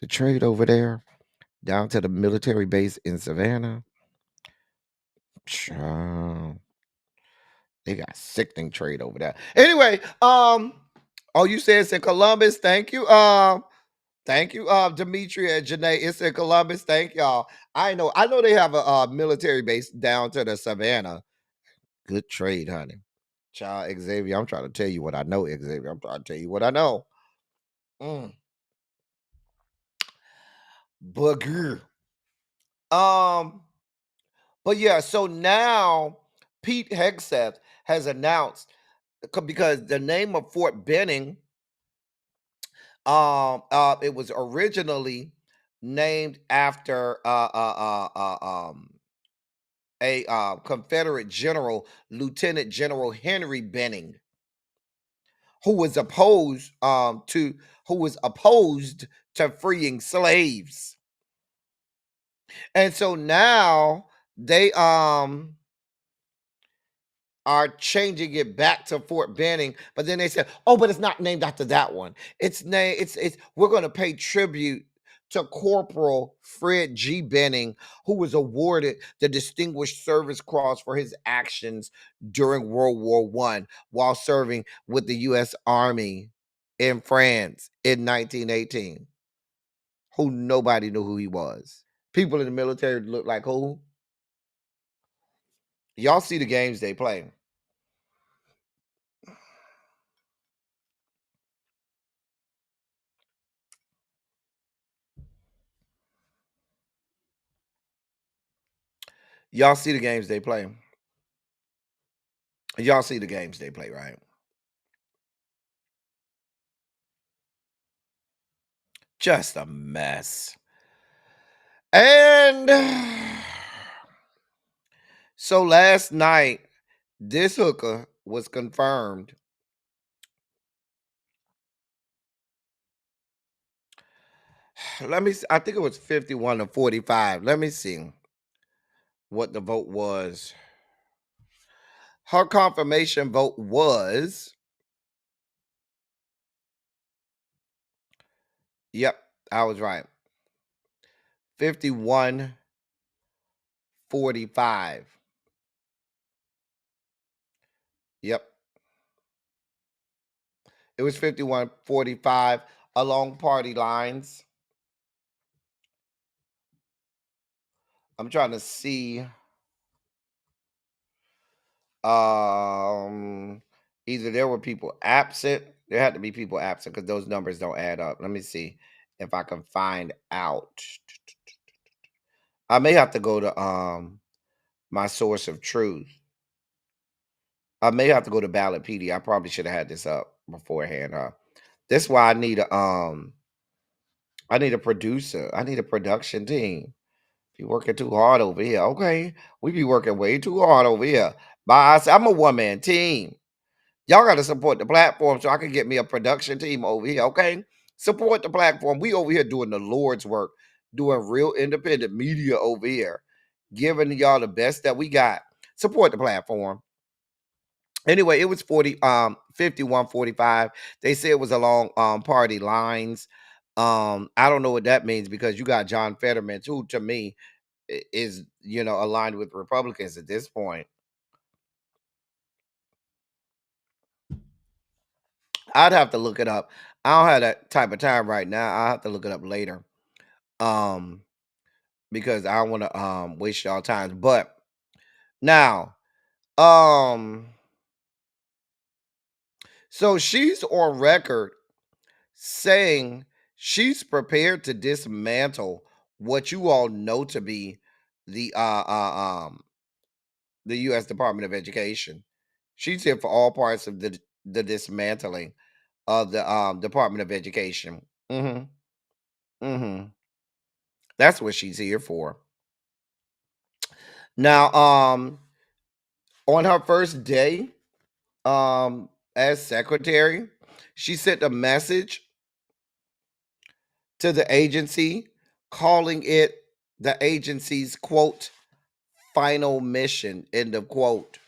the trade over there down to the military base in Savannah. Child, they got sickening trade over there. Anyway, oh, you said it's in Columbus. Thank you. Thank you, Demetria and Janae. It's in Columbus. Thank y'all. I know they have a military base down to the Savannah. Good trade, honey. Child Xavier, I'm trying to tell you what I know, Xavier. I'm trying to tell you what I know. Booger. But yeah, so now Pete Hegseth has announced, because the name of Fort Benning, it was originally named after a Confederate general, Lieutenant General Henry Benning, who was opposed to freeing slaves. And so now they are changing it back to Fort Benning, but then they said, "Oh, but it's not named after that one. It's we're going to pay tribute to Corporal Fred G. Benning, who was awarded the Distinguished Service Cross for his actions during World War I while serving with the U.S. Army in France in 1918." Who nobody knew who he was. People in the military look like who? Y'all see the games they play. Y'all see the games they play. Y'all see the games they play, right? Just a mess. And so last night, this hooker was confirmed. Let me see. I think it was 51 to 45. Let me see what the vote was. Her confirmation vote was, yep, I was right. 51-45. Yep. It was 51-45 along party lines. I'm trying to see. Either there were people absent. There had to be people absent because those numbers don't add up. Let me see if I can find out. I may have to go to my source of truth. I may have to go to Ballotpedia. I probably should have had this up beforehand. This is why I need a producer. I need a production team. Be working too hard over here. Okay. We be working way too hard over here. But I'm a one-man team. Y'all got to support the platform so I can get me a production team over here, okay? Support the platform. We over here doing the Lord's work, doing real independent media over here, giving y'all the best that we got. Support the platform. Anyway, it was 51-45. They said it was along party lines. I don't know what that means because you got John Fetterman, who to me is, aligned with Republicans at this point. I'd have to look it up. I don't have that type of time right now. I'll have to look it up later. Because I don't want to waste y'all time. But now, so she's on record saying she's prepared to dismantle what you all know to be the US Department of Education. She's here for all parts of the dismantling of the Department of Education. That's what she's here for. Now, on her first day as secretary, she sent a message to the agency calling it the agency's quote final mission, end of quote.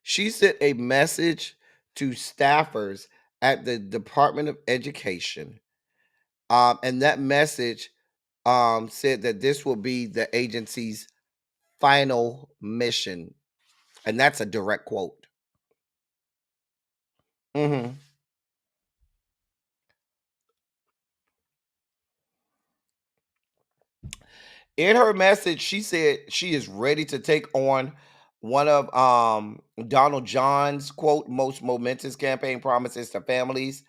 She sent a message to staffers at the Department of Education. And that message said that this will be the agency's final mission. And that's a direct quote. In her message, she said she is ready to take on one of Donald John's quote most momentous campaign promises to families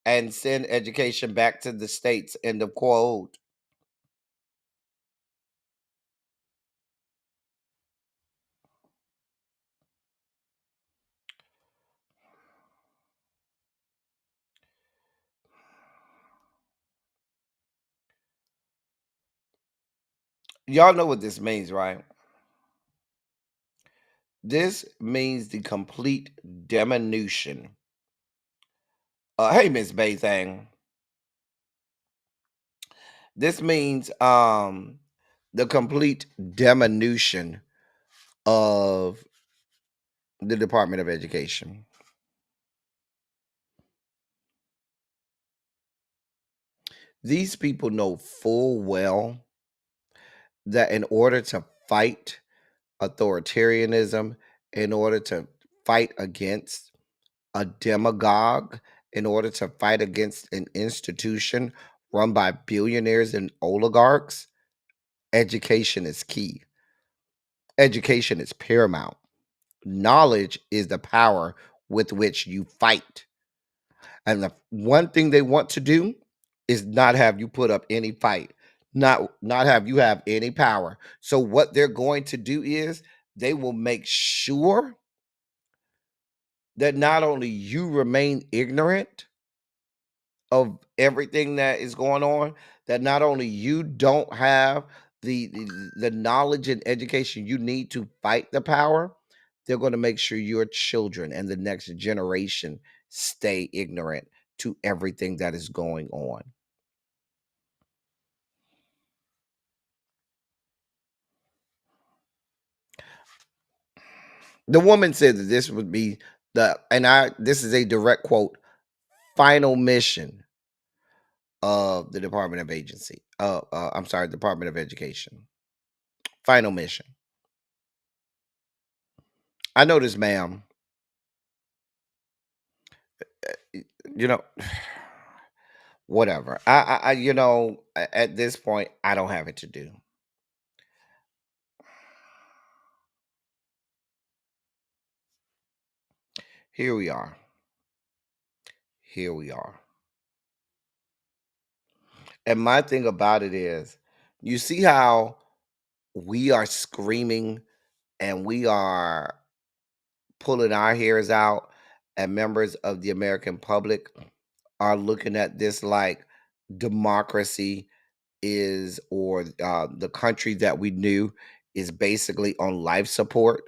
and send education back to the states. End of quote. Y'all know what this means, right? This means the complete diminution. Hey, Miss Baythang. This means the complete diminution of the Department of Education. These people know full well that in order to fight authoritarianism, in order to fight against a demagogue, in order to fight against an institution run by billionaires and oligarchs, education is key. Education is paramount. Knowledge is the power with which you fight. And the one thing they want to do is not have you put up any fight, not have you have any power. So what they're going to do is they will make sure that not only you remain ignorant of everything that is going on, that not only you don't have the knowledge and education you need to fight the power, they're going to make sure your children and the next generation stay ignorant to everything that is going on. The woman said that this would be this is a direct quote, final mission of the Department of Agency. Department of Education. Final mission. I know this, ma'am. You know, whatever. At this point, I don't have it to do. Here we are. Here we are. And my thing about it is, you see how we are screaming and we are pulling our hairs out, and members of the American public are looking at this like democracy is, or the country that we knew is basically on life support.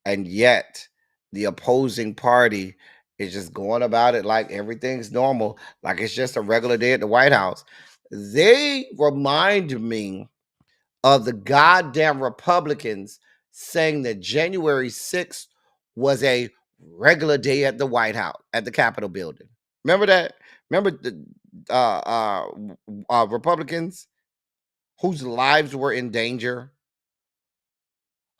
And yet the opposing party is just going about it like everything's normal, like it's just a regular day at the White House. They remind me of the goddamn Republicans saying that January 6th was a regular day at the White House, at the Capitol building. Remember that? Remember the Republicans whose lives were in danger,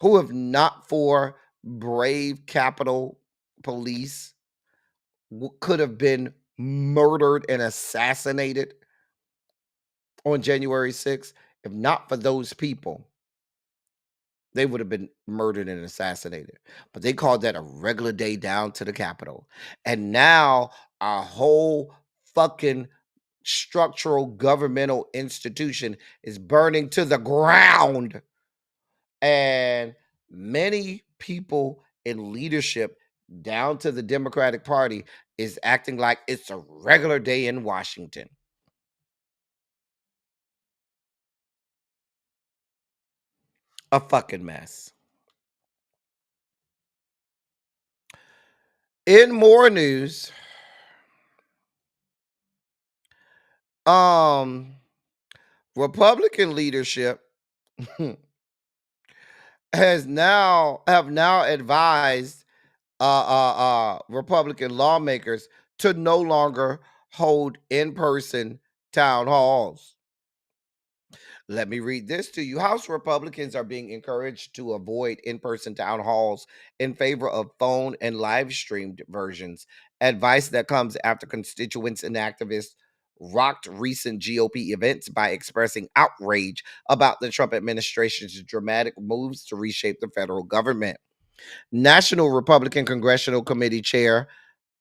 who, if not for brave Capitol Police, could have been murdered and assassinated on January 6th. If not for those people, they would have been murdered and assassinated. But they called that a regular day down to the Capitol. And now our whole fucking structural governmental institution is burning to the ground. And many people in leadership down to the Democratic Party is acting like it's a regular day in Washington. A fucking mess. In more news, Republican leadership have now advised Republican lawmakers to no longer hold in-person town halls. Let me read this to you. House Republicans are being encouraged to avoid in-person town halls in favor of phone and live streamed versions, advice that comes after constituents and activists rocked recent GOP events by expressing outrage about the Trump administration's dramatic moves to reshape the federal government. National Republican Congressional Committee Chair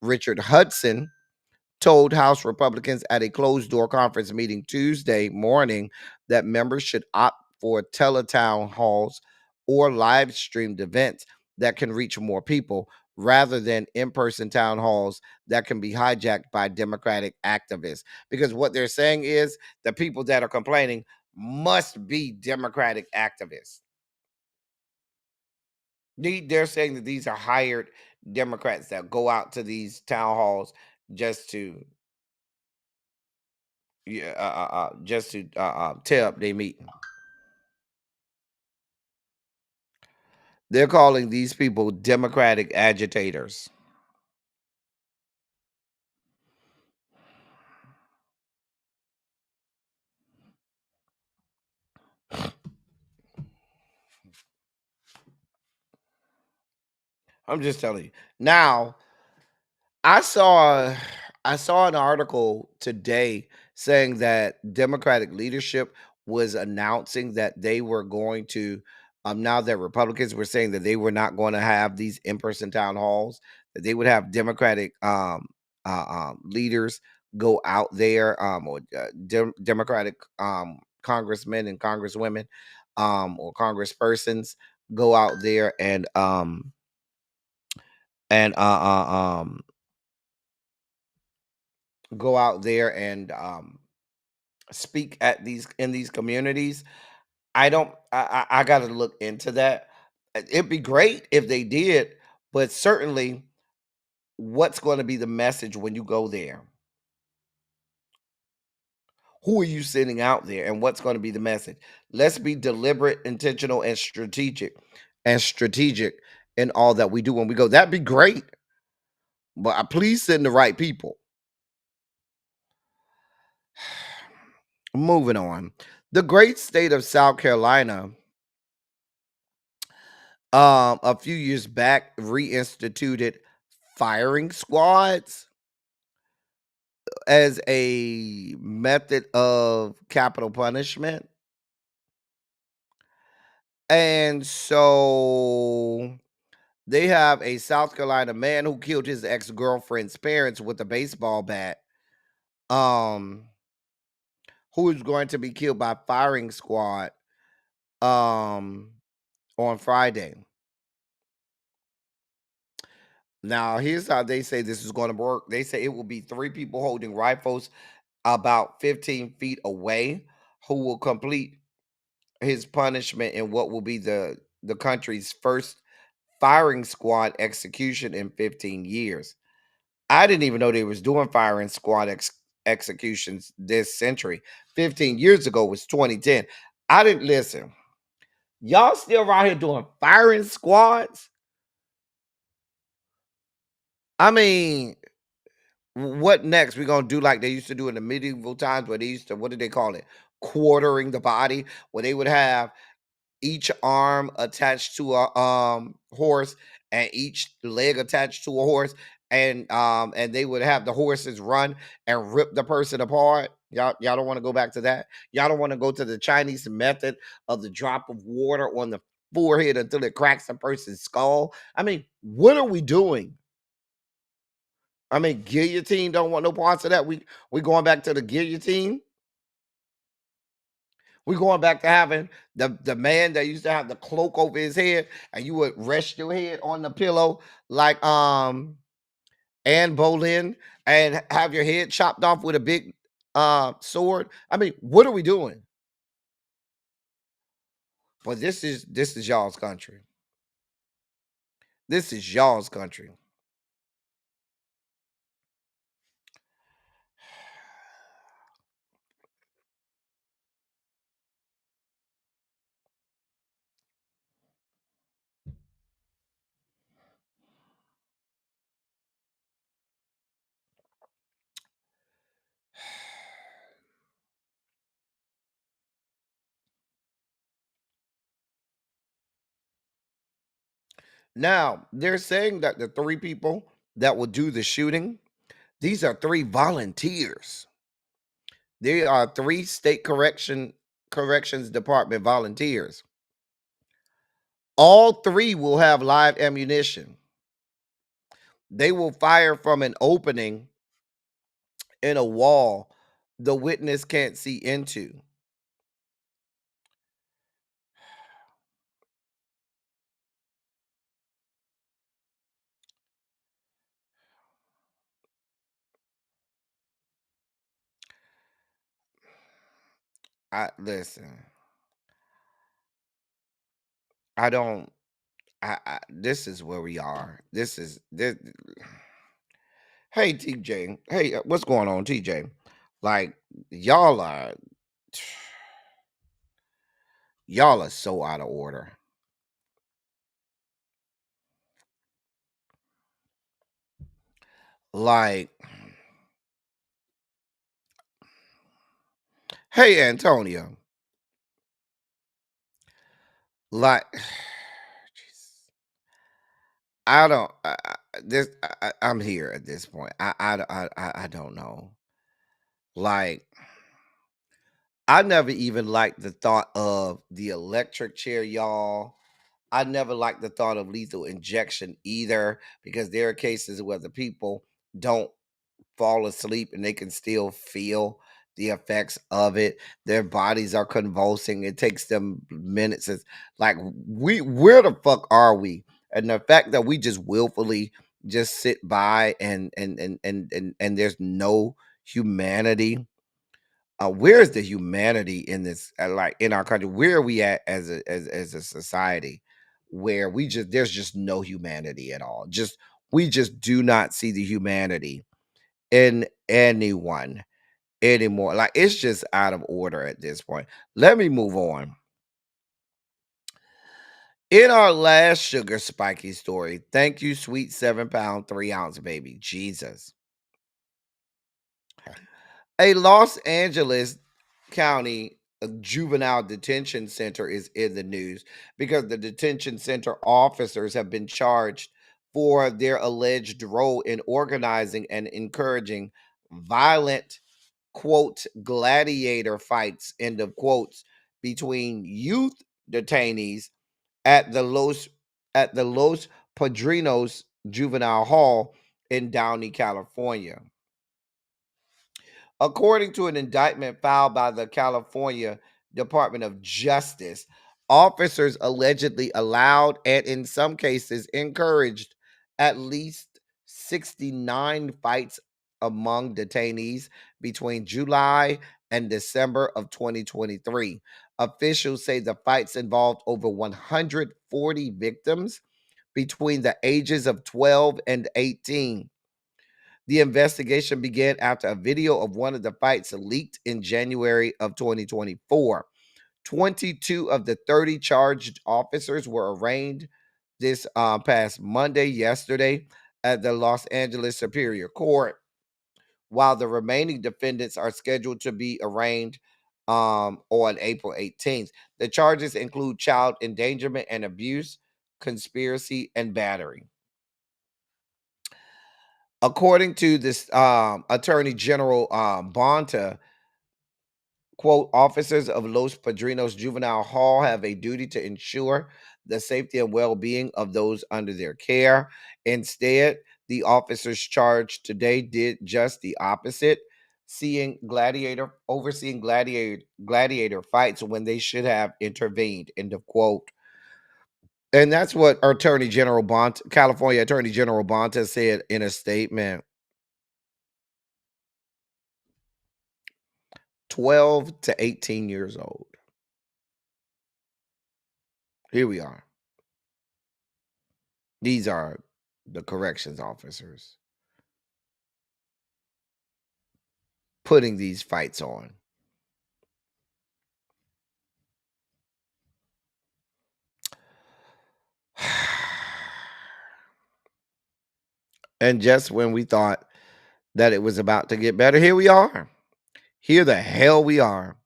Richard Hudson told House Republicans at a closed door conference meeting Tuesday morning that members should opt for teletown halls or live streamed events that can reach more people rather than in person town halls that can be hijacked by Democratic activists. Because what they're saying is the people that are complaining must be Democratic activists. They're saying that these are hired Democrats that go out to these town halls just to tear up their meeting. They're calling these people Democratic agitators. I'm just telling you. Now, I saw an article today saying that Democratic leadership was announcing that they were going to now that Republicans were saying that they were not going to have these in-person town halls, that they would have Democratic leaders go out there or Democratic congressmen and congresswomen or congresspersons go out there and go out there and speak at these communities. I got to look into that. It'd be great if they did, but certainly what's going to be the message when you go there? Who are you sending out there and what's going to be the message? Let's be deliberate, intentional, and strategic in all that we do when we go. That'd be great. But please send the right people. Moving on. The great state of South Carolina, a few years back, reinstituted firing squads as a method of capital punishment. And so they have a South Carolina man who killed his ex-girlfriend's parents with a baseball bat, who is going to be killed by firing squad on Friday. Now, here's how they say this is going to work. They say it will be 3 people holding rifles about 15 feet away who will complete his punishment in what will be the country's first firing squad execution in 15 years. I didn't even know they was doing firing squad executions this century. 15 years ago was 2010. I didn't listen. Y'all still around here doing firing squads? I mean, what next? We're gonna do like they used to do in the medieval times where they used to, what did they call it? Quartering the body, where they would have each arm attached to a horse and each leg attached to a horse, and they would have the horses run and rip the person apart. Y'all don't want to go back to that. Y'all don't want to go to the Chinese method of the drop of water on the forehead until it cracks the person's skull. I mean, what are we doing? I mean, guillotine don't want no parts of that. We going back to the guillotine. We going back to having the man that used to have the cloak over his head, and you would rest your head on the pillow like Anne Boleyn, and have your head chopped off with a big sword. I mean, what are we doing? But this is y'all's country. This is y'all's country. Now, they're saying that the 3 people that will do the shooting, these are 3 volunteers. There are 3 state corrections department volunteers. All 3 will have live ammunition. They will fire from an opening in a wall the witness can't see into. Listen. I don't. This is where we are. This. Hey TJ. Hey, what's going on, TJ? Like y'all are y'all are so out of order. Like, hey Antonio. Like, jeez. I don't. This. I'm here at this point. I don't know. Like, I never even liked the thought of the electric chair, y'all. I never liked the thought of lethal injection either, because there are cases where the people don't fall asleep and they can still feel the effects of it. Their bodies are convulsing. It takes them minutes. It's like, where the fuck are we? And the fact that we just willfully just sit by and there's no humanity. Where's the humanity in this? Like in our country, where are we at as a society where there's just no humanity at all? We just do not see the humanity in anyone anymore. Like, it's just out of order at this point. Let me move on. In our last sugar spiky story, thank you, sweet 7-pound, 3-ounce baby. Jesus. A Los Angeles County juvenile detention center is in the news because the detention center officers have been charged for their alleged role in organizing and encouraging violent, quote, gladiator fights, end of quotes, between youth detainees at the Los Padrinos Juvenile Hall in Downey, California. According to an indictment filed by the California Department of Justice, officers allegedly allowed and in some cases encouraged at least 69 fights among detainees between July and December of 2023. Officials say the fights involved over 140 victims between the ages of 12 and 18. The investigation began after a video of one of the fights leaked in January of 2024. 22 of the 30 charged officers were arraigned this past Monday, yesterday, at the Los Angeles Superior Court, while the remaining defendants are scheduled to be arraigned on April 18th. The charges include child endangerment and abuse, conspiracy, and battery. According to this Attorney General Bonta, quote, officers of Los Padrinos Juvenile Hall have a duty to ensure the safety and well-being of those under their care. Instead, the officers charged today did just the opposite, overseeing gladiator fights when they should have intervened, end of quote. And that's what California Attorney General Bonta said in a statement. 12 to 18 years old. Here we are. These are the corrections officers putting these fights on. And just when we thought that it was about to get better, here we are. Here the hell we are.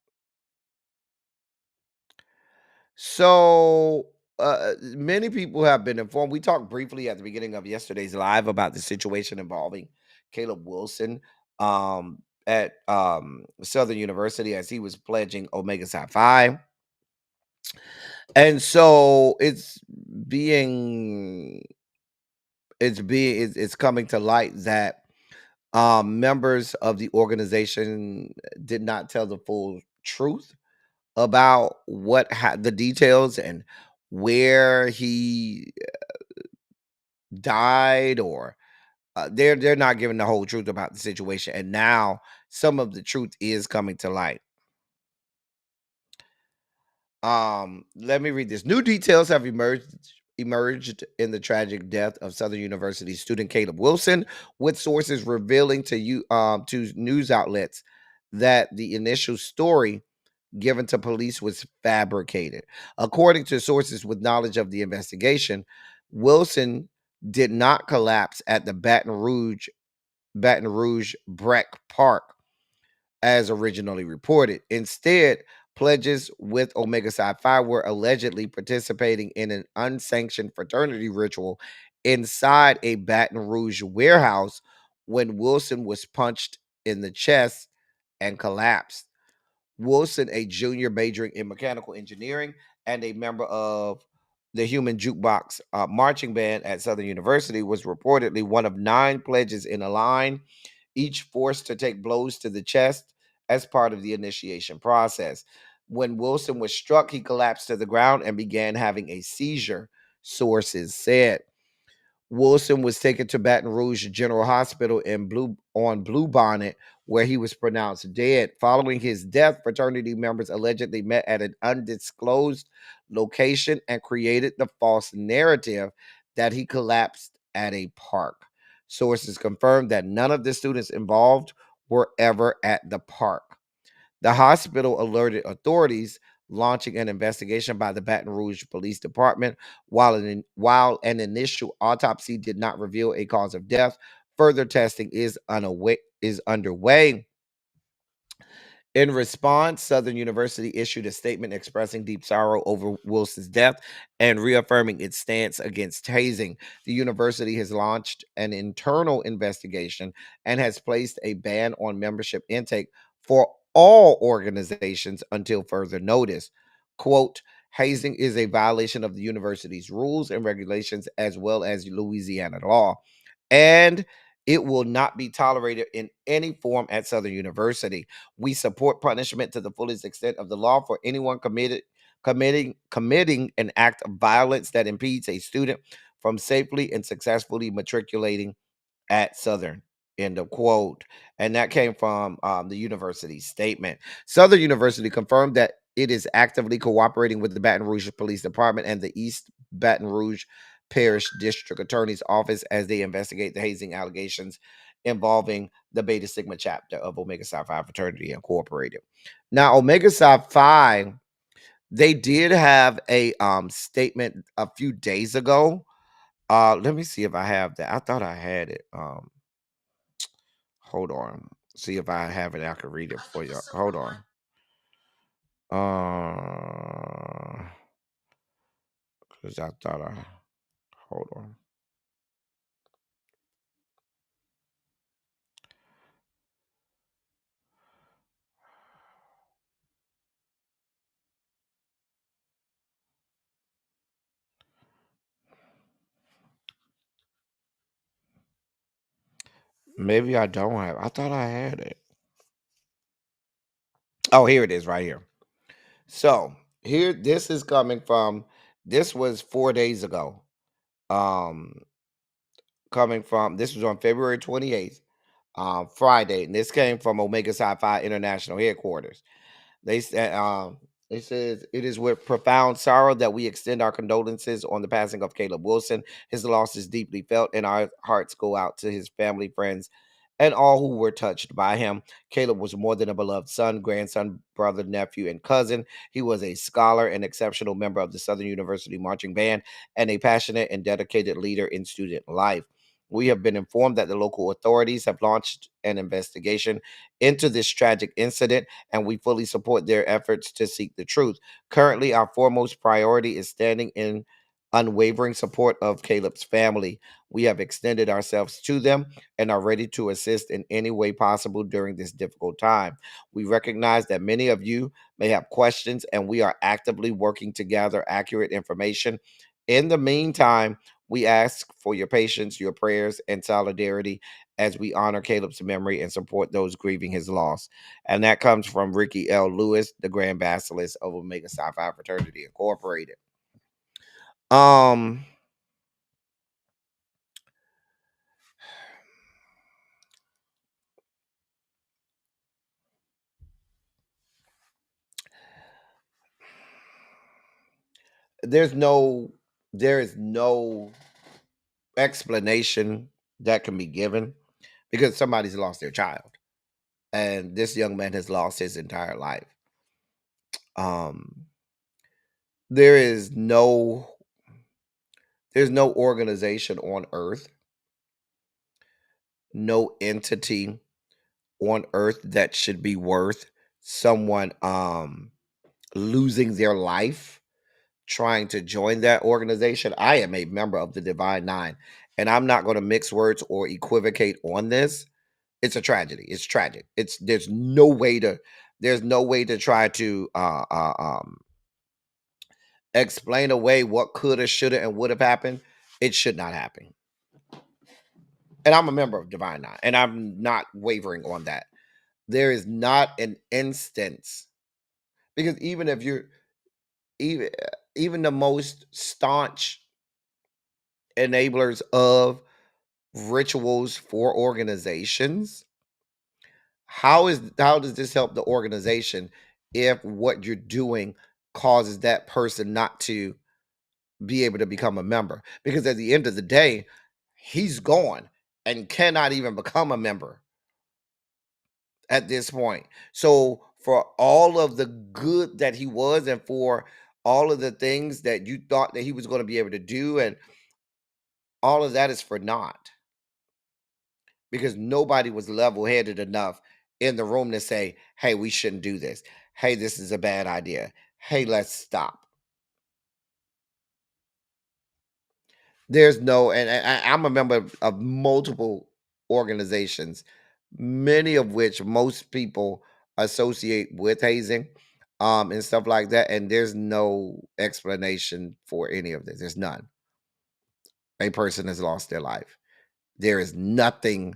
So many people have been informed. We talked briefly at the beginning of yesterday's live about the situation involving Caleb Wilson Southern University as he was pledging Omega Psi Phi. And so it's coming to light that members of the organization did not tell the full truth about the details and where he died, or they're not giving the whole truth about the situation. And now some of the truth is coming to light. Let me read this. New details have emerged in the tragic death of Southern University student Caleb Wilson, with sources revealing to news outlets that the initial story given to police was fabricated. According to sources with knowledge of the investigation, Wilson did not collapse at the Baton Rouge Breck Park as originally reported. Instead, pledges with Omega Psi Phi were allegedly participating in an unsanctioned fraternity ritual inside a Baton Rouge warehouse when Wilson was punched in the chest and collapsed. Wilson, a junior majoring in mechanical engineering and a member of the Human Jukebox marching band at Southern University, was reportedly one of 9 pledges in a line, each forced to take blows to the chest as part of the initiation process. When Wilson was struck, he collapsed to the ground and began having a seizure, sources said. Wilson was taken to Baton Rouge General Hospital on Bluebonnet, where he was pronounced dead. Following his death, fraternity members allegedly met at an undisclosed location and created the false narrative that he collapsed at a park. Sources confirmed that none of the students involved were ever at the park. The hospital alerted authorities, launching an investigation by the Baton Rouge Police Department. While an initial autopsy did not reveal a cause of death, further testing is underway. In response, Southern University issued a statement expressing deep sorrow over Wilson's death and reaffirming its stance against tasing. The university has launched an internal investigation and has placed a ban on membership intake for all organizations until further notice. Quote, hazing is a violation of the university's rules and regulations as well as Louisiana law, and it will not be tolerated in any form at Southern University. We support punishment to the fullest extent of the law for anyone committing an act of violence that impedes a student from safely and successfully matriculating at Southern. End of quote. And that came from the university statement. Southern University confirmed that it is actively cooperating with the Baton Rouge Police Department and the East Baton Rouge Parish District Attorney's Office as they investigate the hazing allegations involving the Beta Sigma chapter of Omega Psi Phi Fraternity Incorporated. Now, Omega Psi Phi, they did have a statement a few days ago. Let me see if I have that. I thought I had it. Hold on. See if I have it. I can read it for you. Hold on. Because I thought I. Hold on. Maybe I don't have. I thought I had it. Oh, here it is, right here. So here, this is coming from. This was 4 days ago. Coming from. This was on February 28th, Friday, and this came from Omega Psi Phi International Headquarters. They said, it says, it is with profound sorrow that we extend our condolences on the passing of Caleb Wilson. His loss is deeply felt, and our hearts go out to his family, friends, and all who were touched by him. Caleb was more than a beloved son, grandson, brother, nephew, and cousin. He was a scholar, an exceptional member of the Southern University Marching Band, and a passionate and dedicated leader in student life. We have been informed that the local authorities have launched an investigation into this tragic incident, and we fully support their efforts to seek the truth. Currently, our foremost priority is standing in unwavering support of Caleb's family. We have extended ourselves to them and are ready to assist in any way possible during this difficult time. We recognize that many of you may have questions, and we are actively working to gather accurate information. In the meantime, we ask for your patience, your prayers, and solidarity as we honor Caleb's memory and support those grieving his loss. And that comes from Ricky L. Lewis, the Grand Basilisk of Omega Psi Phi Fraternity Incorporated. There is no explanation that can be given because somebody's lost their child, and this young man has lost his entire life. There's no organization on earth, no entity on earth that should be worth someone losing their life trying to join that organization. I am a member of the Divine Nine, and I'm not going to mix words or equivocate on this. It's a tragedy. It's tragic. There's no way to try to explain away what could have, should have, and would have happened. It should not happen. And I'm a member of Divine Nine, and I'm not wavering on that. There is not an instance, because even if you're even the most staunch enablers of rituals for organizations, how does this help the organization if what you're doing causes that person not to be able to become a member? Because at the end of the day, he's gone and cannot even become a member at this point. So for all of the good that he was, and for all of the things that you thought that he was going to be able to do, and all of that is for naught, because nobody was level-headed enough in the room to say, hey, we shouldn't do this. Hey, this is a bad idea. Hey, let's stop. There's no, and I'm a member of multiple organizations, many of which most people associate with hazing and stuff like that. And there's no explanation for any of this. There's none. A person has lost their life. There is nothing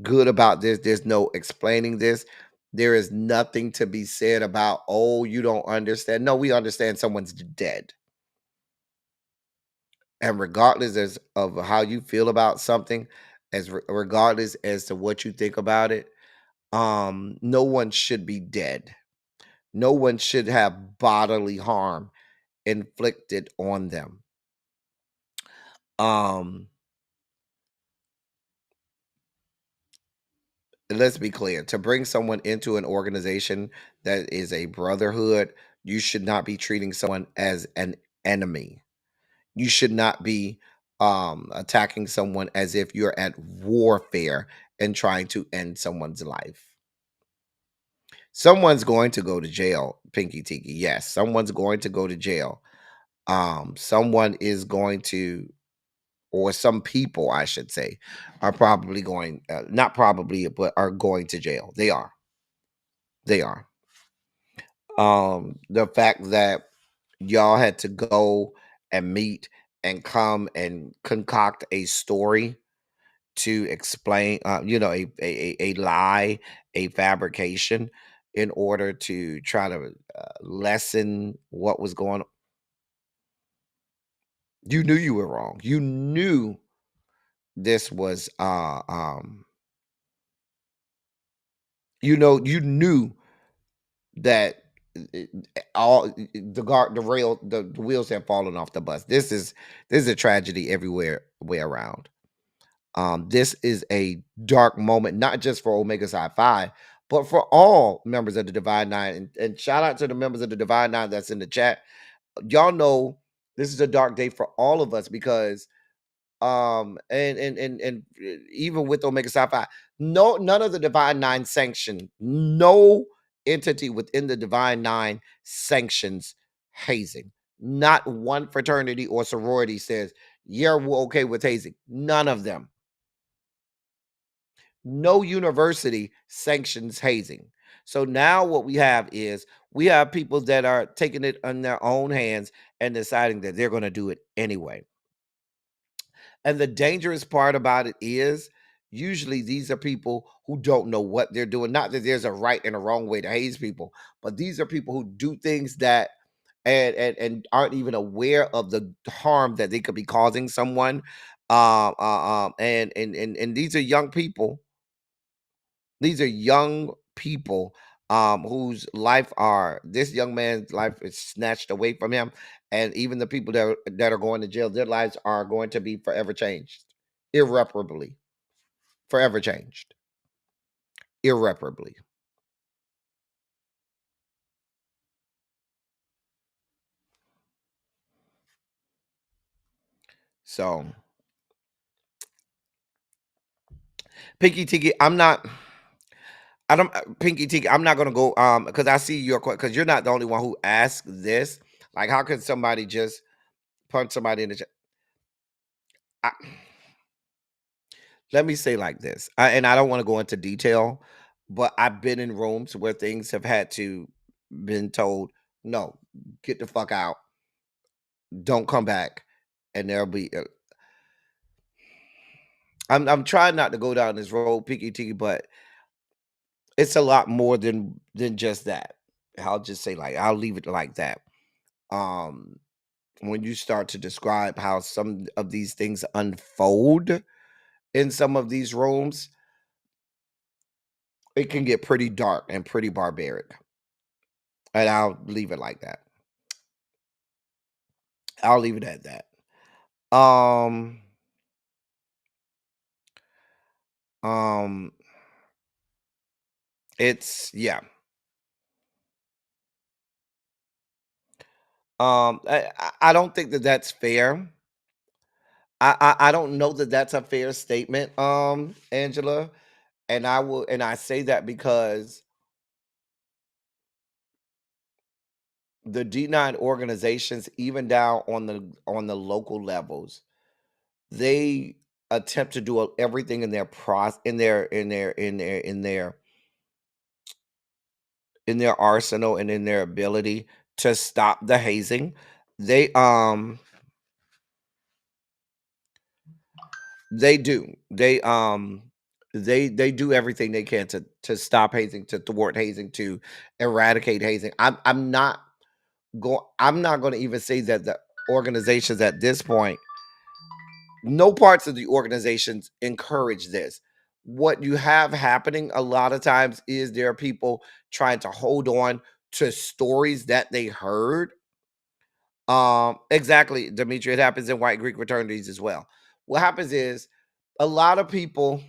good about this. There's no explaining this. There is nothing to be said about, oh, you don't understand. No, we understand someone's dead. And regardless of how you feel about something, regardless as to what you think about it, no one should be dead. No one should have bodily harm inflicted on them. Let's be clear. To bring someone into an organization that is a brotherhood, you should not be treating someone as an enemy. You should not be attacking someone as if you're at warfare and trying to end someone's life. Someone's going to go to jail, Pinky Tiki. Yes, someone's going to go to jail. Someone is going to, or some people, I should say, are probably going, not probably, but are going to jail. They are. They are. The fact that y'all had to go and meet and come and concoct a story to explain, a lie, a fabrication, in order to try to lessen what was going on. You knew you were wrong. You knew this was you knew that all the wheels have fallen off the bus. This is a tragedy everywhere way around. This is a dark moment, not just for Omega Psi Phi, but for all members of the Divine Nine. And shout out to the members of the Divine Nine that's in the chat. Y'all know this is a dark day for all of us, because and even with Omega Psi Phi, none of the Divine Nine sanctioned, no entity within the Divine Nine sanctions hazing. Not one fraternity or sorority says, yeah, we're okay with hazing. None of them. No university sanctions hazing. So now what we have is we have people that are taking it on their own hands and deciding that they're going to do it anyway. And the dangerous part about it is usually these are people who don't know what they're doing. Not that there's a right and a wrong way to haze people, but these are people who do things that and aren't even aware of the harm that they could be causing someone. And these are young people. These are young people whose life are this young man's life is snatched away from him, and even the people that are going to jail, their lives are going to be forever changed, irreparably, forever changed, irreparably. So, Pinky Tiki, Pinky Tiki, I'm not gonna go because I see your because you're not the only one who asked this. Like, how could somebody just punch somebody in the chest? Let me say like this, and I don't want to go into detail, but I've been in rooms where things have had to been told, no, get the fuck out, don't come back, and there'll be. I'm trying not to go down this road, picky ticky, but it's a lot more than just that. I'll just say like I'll leave it like that. Um, when you start to describe how some of these things unfold in some of these rooms, it can get pretty dark and pretty barbaric. And I'll leave it like that. I'll leave it at that. Um, um, it's yeah. I don't think that that's fair. I don't know that that's a fair statement, Angela. And I say that because the D9 organizations, even down on the local levels, they attempt to do everything in their in their arsenal and in their ability to stop the hazing. They they do. They do everything they can to stop hazing, to thwart hazing, to eradicate hazing. I'm not going to even say that the organizations at this point, no parts of the organizations encourage this. What you have happening a lot of times is there are people trying to hold on to stories that they heard. Exactly, Dimitri. It happens in white Greek fraternities as well. What happens is a lot of people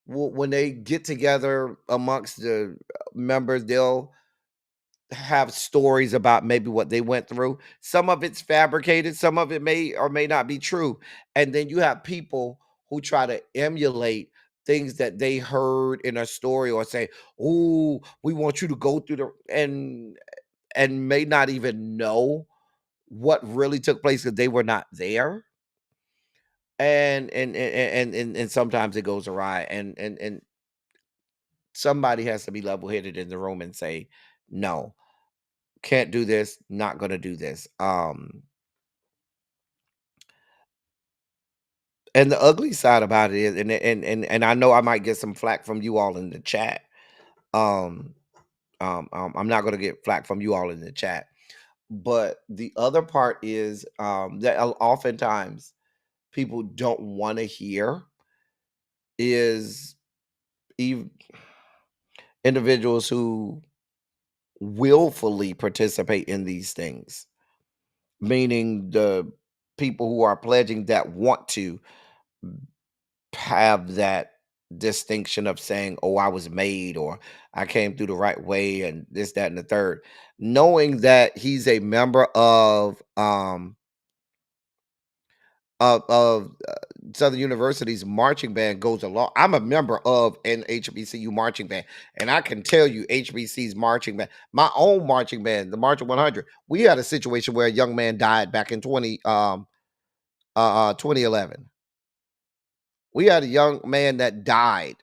when they get together amongst the members, they'll have stories about maybe what they went through. Some of it's fabricated, some of it may or may not be true. And then you have people who try to emulate things that they heard in a story or say, "Oh, we want you to go through the," and may not even know what really took place because they were not there. And sometimes it goes awry, and somebody has to be level-headed in the room and say, "No, can't do this, not gonna do this." And the ugly side about it is, and I know I might get some flack from you all in the chat. Um, I'm not gonna get flack from you all in the chat, but the other part is that oftentimes people don't want to hear is ev- individuals who willfully participate in these things, meaning the people who are pledging that want to have that distinction of saying, "Oh, I was made," or "I came through the right way," and this, that, and the third, knowing that he's a member of Southern University's marching band goes along. I'm a member of an HBCU marching band, and I can tell you HBC's marching band, my own marching band, the March of 100. We had a situation where a young man died back in 2011. We had a young man that died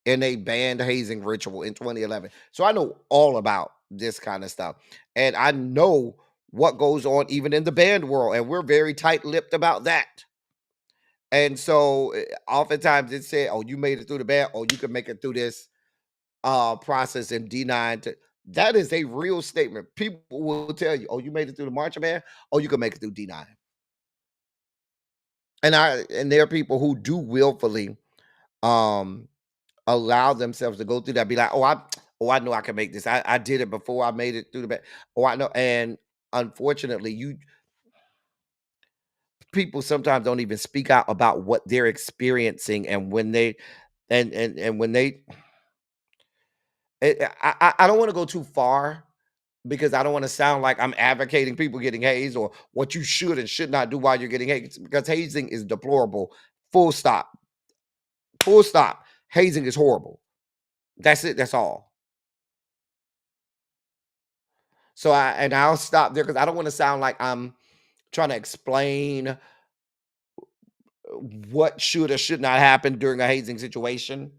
in a band hazing ritual in 2011. So I know all about this kind of stuff, and I know what goes on even in the band world, and we're very tight-lipped about that. And so oftentimes it said, "Oh, you made it through the band. Oh, you can make it through this process in D9." That is a real statement. People will tell you, "Oh, you made it through the marching band. Oh, you can make it through D9." And there are people who do willfully um allow themselves to go through that. Be like, "I know I can make this. I did it before. I made it through the band. Oh, I know." And unfortunately, people sometimes don't even speak out about what they're experiencing, and when they and when they I don't want to go too far because I don't want to sound like I'm advocating people getting hazed or what you should and should not do while you're getting hazed, because hazing is deplorable. Full stop. Full stop. Hazing is horrible. That's it. That's all. So I'll stop there because I don't want to sound like I'm trying to explain what should or should not happen during a hazing situation.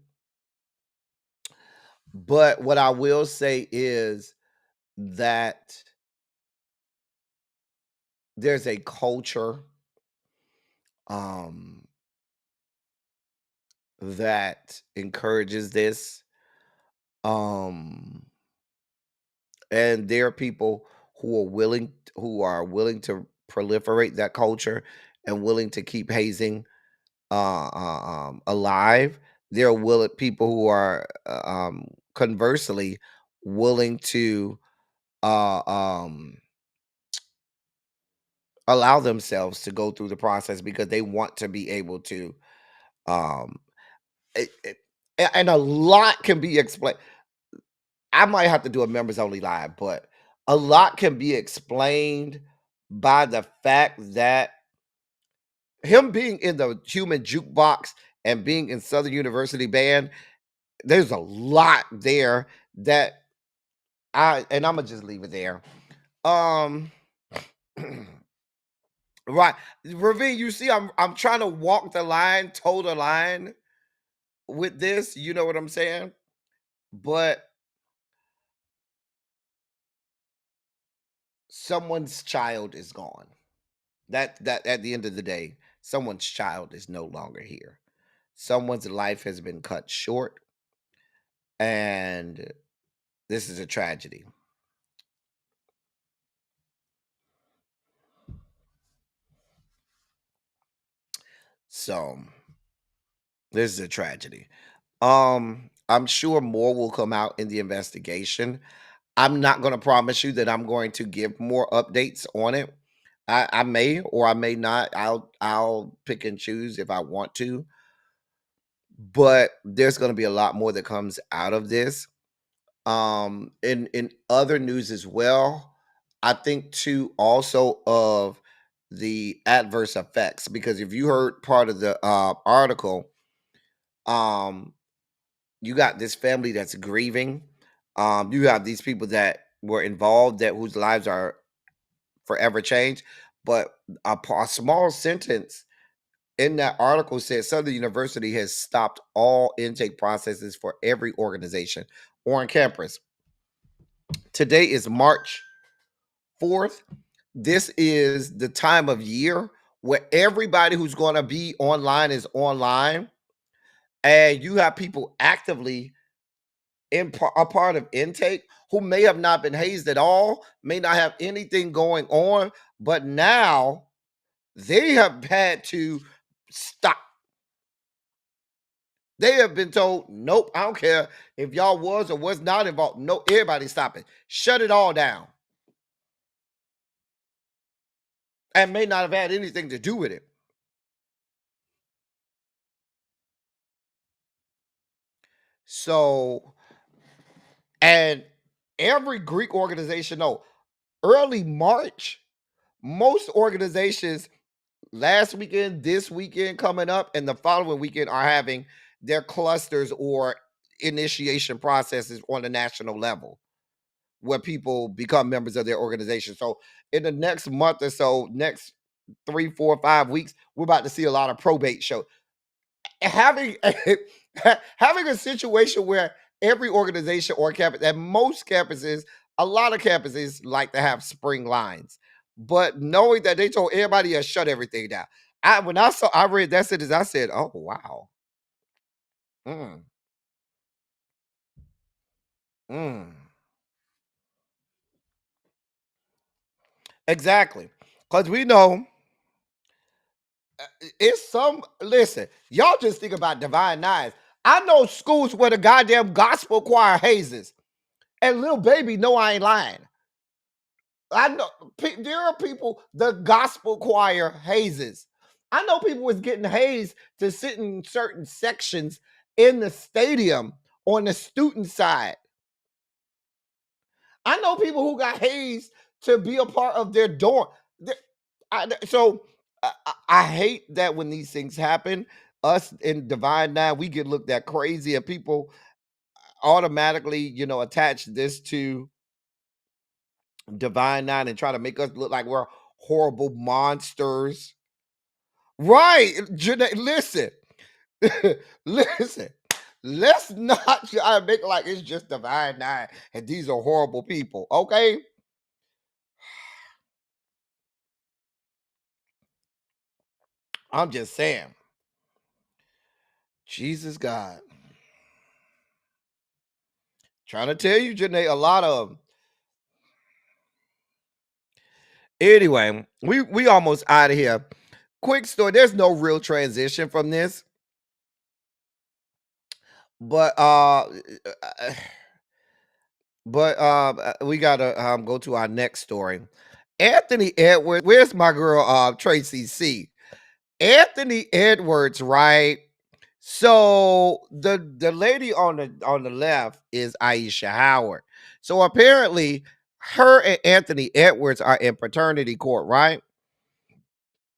But what I will say is that there's a culture um that encourages this, um and there are people who are willing to proliferate that culture and willing to keep hazing alive. There are people who are conversely willing to uh um allow themselves to go through the process because they want to be able to um and a lot can be explained. I might have to do a members only live, but a lot can be explained by the fact that him being in the human jukebox and being in Southern University band, there's a lot there that I'm gonna just leave it there. Um right. Ravine, you see, I'm trying to walk the line, toe the line with this, you know what I'm saying? But someone's child is gone. That at the end of the day, someone's child is no longer here. Someone's life has been cut short, and this is a tragedy. So this is a tragedy. I'm sure more will come out in the investigation. I'm not going to promise you that I'm going to give more updates on it. I may or I may not. I'll pick and choose if I want to. But there's going to be a lot more that comes out of this. In other news as well, I think too also of the adverse effects, because if you heard part of the article, um you got this family that's grieving. You have these people that were involved that whose lives are forever changed. But a small sentence in that article says Southern University has stopped all intake processes for every organization on campus. Today is March 4th. This is the time of year where everybody who's going to be online is online. And you have people actively a part of intake who may have not been hazed at all, may not have anything going on, but now they have had to stop. They have been told, nope, I don't care if y'all was or was not involved. No, everybody stop it. Shut it all down. And may not have had anything to do with it. So, and every Greek organization, no, early March, most organizations last weekend, this weekend coming up, and the following weekend are having their clusters or initiation processes on the national level where people become members of their organization. So in the next month or so, next 3, 4, 5 weeks, we're about to see a lot of probate shows. Having having a situation where every organization or campus, at most campuses, a lot of campuses like to have spring lines, but knowing that they told everybody to shut everything down. I read that sentence, I said, "Oh wow, mm, mm. Exactly," because we know it's some. Listen, y'all just think about Divine Nines. I know schools where the goddamn gospel choir hazes, and little baby, no, I ain't lying. I know there are people, the gospel choir hazes. I know people was getting hazed to sit in certain sections in the stadium on the student side. I know people who got hazed to be a part of their dorm. So I hate that when these things happen. Us in Divine Nine, we get looked at crazy, and people automatically, attach this to Divine Nine and try to make us look like we're horrible monsters. Right. Listen. Listen. Let's not try to make it like it's just Divine Nine and these are horrible people. Okay. I'm just saying. Jesus God. Trying to tell you, Janae, a lot of. Anyway, we almost out of here. Quick story. There's no real transition from this. But we gotta go to our next story. Anthony Edwards, where's my girl Tracy C? Anthony Edwards, right? So the lady on the left is Aisha Howard. So apparently her and Anthony Edwards are in paternity court, right?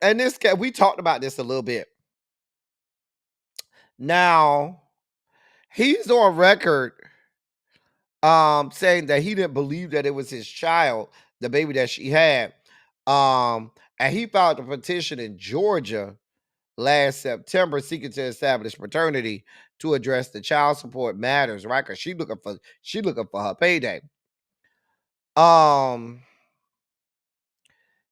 And this guy, we talked about this a little bit. Now, he's on record saying that he didn't believe that it was his child, the baby that she had. And he filed a petition in Georgia last September seeking to establish paternity to address the child support matters, right? Because she looking for her payday.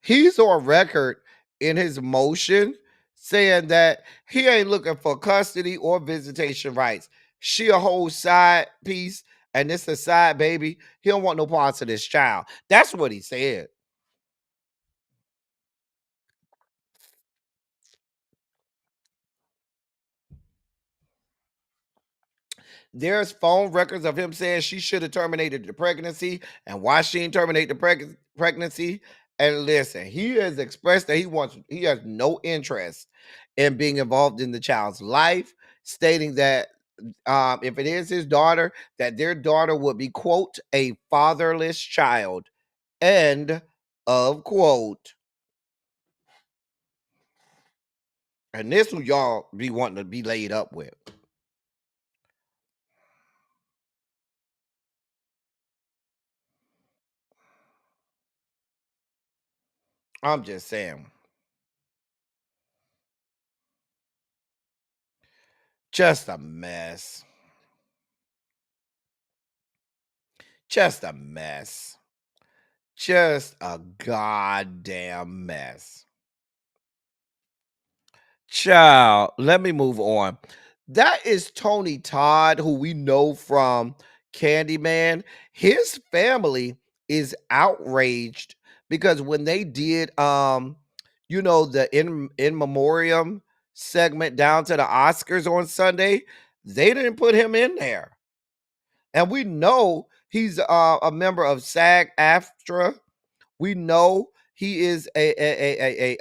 He's on record in his motion saying that he ain't looking for custody or visitation rights. She a whole side piece, and this a side baby. He don't want no parts of this child. That's what he said. There's phone records of him saying she should have terminated the pregnancy and why she didn't terminate the pregnancy. And listen, he has expressed that he has no interest in being involved in the child's life, stating that if it is his daughter, that their daughter would be, quote, a fatherless child, end of quote. And this who y'all be wanting to be laid up with. I'm just saying. Just a mess. Just a mess. Just a goddamn mess. Child, let me move on. That is Tony Todd, who we know from Candyman. His family is outraged because when they did the in memoriam segment down to the Oscars on Sunday, they didn't put him in there. And we know he's a member of SAG-AFTRA. We know he is an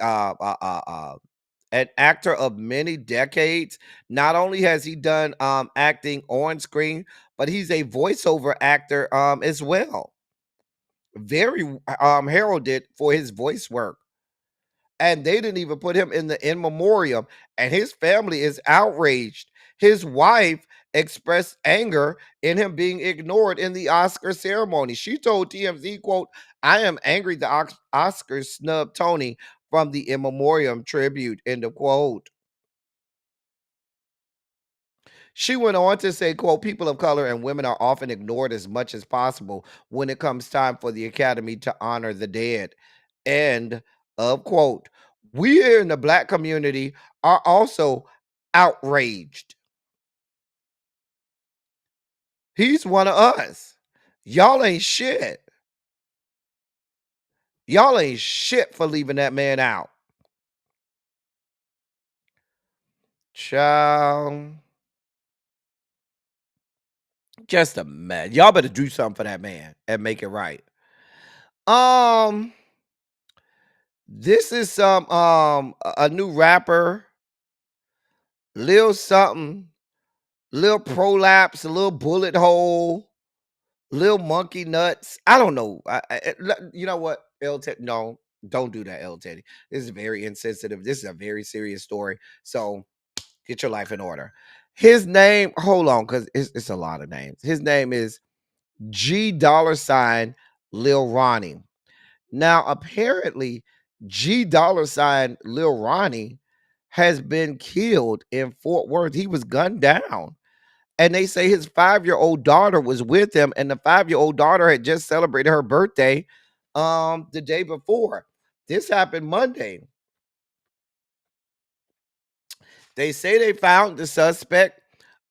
actor of many decades. Not only has he done acting on screen, but he's a voiceover actor as well. Very heralded for his voice work. and they didn't even put him in the in memoriam, and his family is outraged. His wife expressed anger in him being ignored in the Oscar ceremony. She told TMZ, quote, "I am angry the Oscars snubbed Tony from the in memoriam tribute," end of quote. She went on to say, quote, "People of color and women are often ignored as much as possible when it comes time for the Academy to honor the dead," end of quote. We here in the Black community are also outraged. He's one of us. Y'all ain't shit. Y'all ain't shit for leaving that man out. Child. Just a mess. Y'all better do something for that man and make it right. This is some a new rapper, Lil something, Lil Prolapse, a little bullet hole, Lil Monkey Nuts. I don't know. You know what? El Teddy, no, don't do that, El Teddy. This is very insensitive. This is a very serious story. So get your life in order. His name, hold on, because it's a lot of names. His name is G dollar sign Lil Ronnie. Now, apparently, G dollar sign Lil Ronnie has been killed in Fort Worth. He was gunned down. And they say his 5-year-old daughter was with him, and the 5-year-old daughter had just celebrated her birthday the day before. This happened Monday. They say they found the suspect.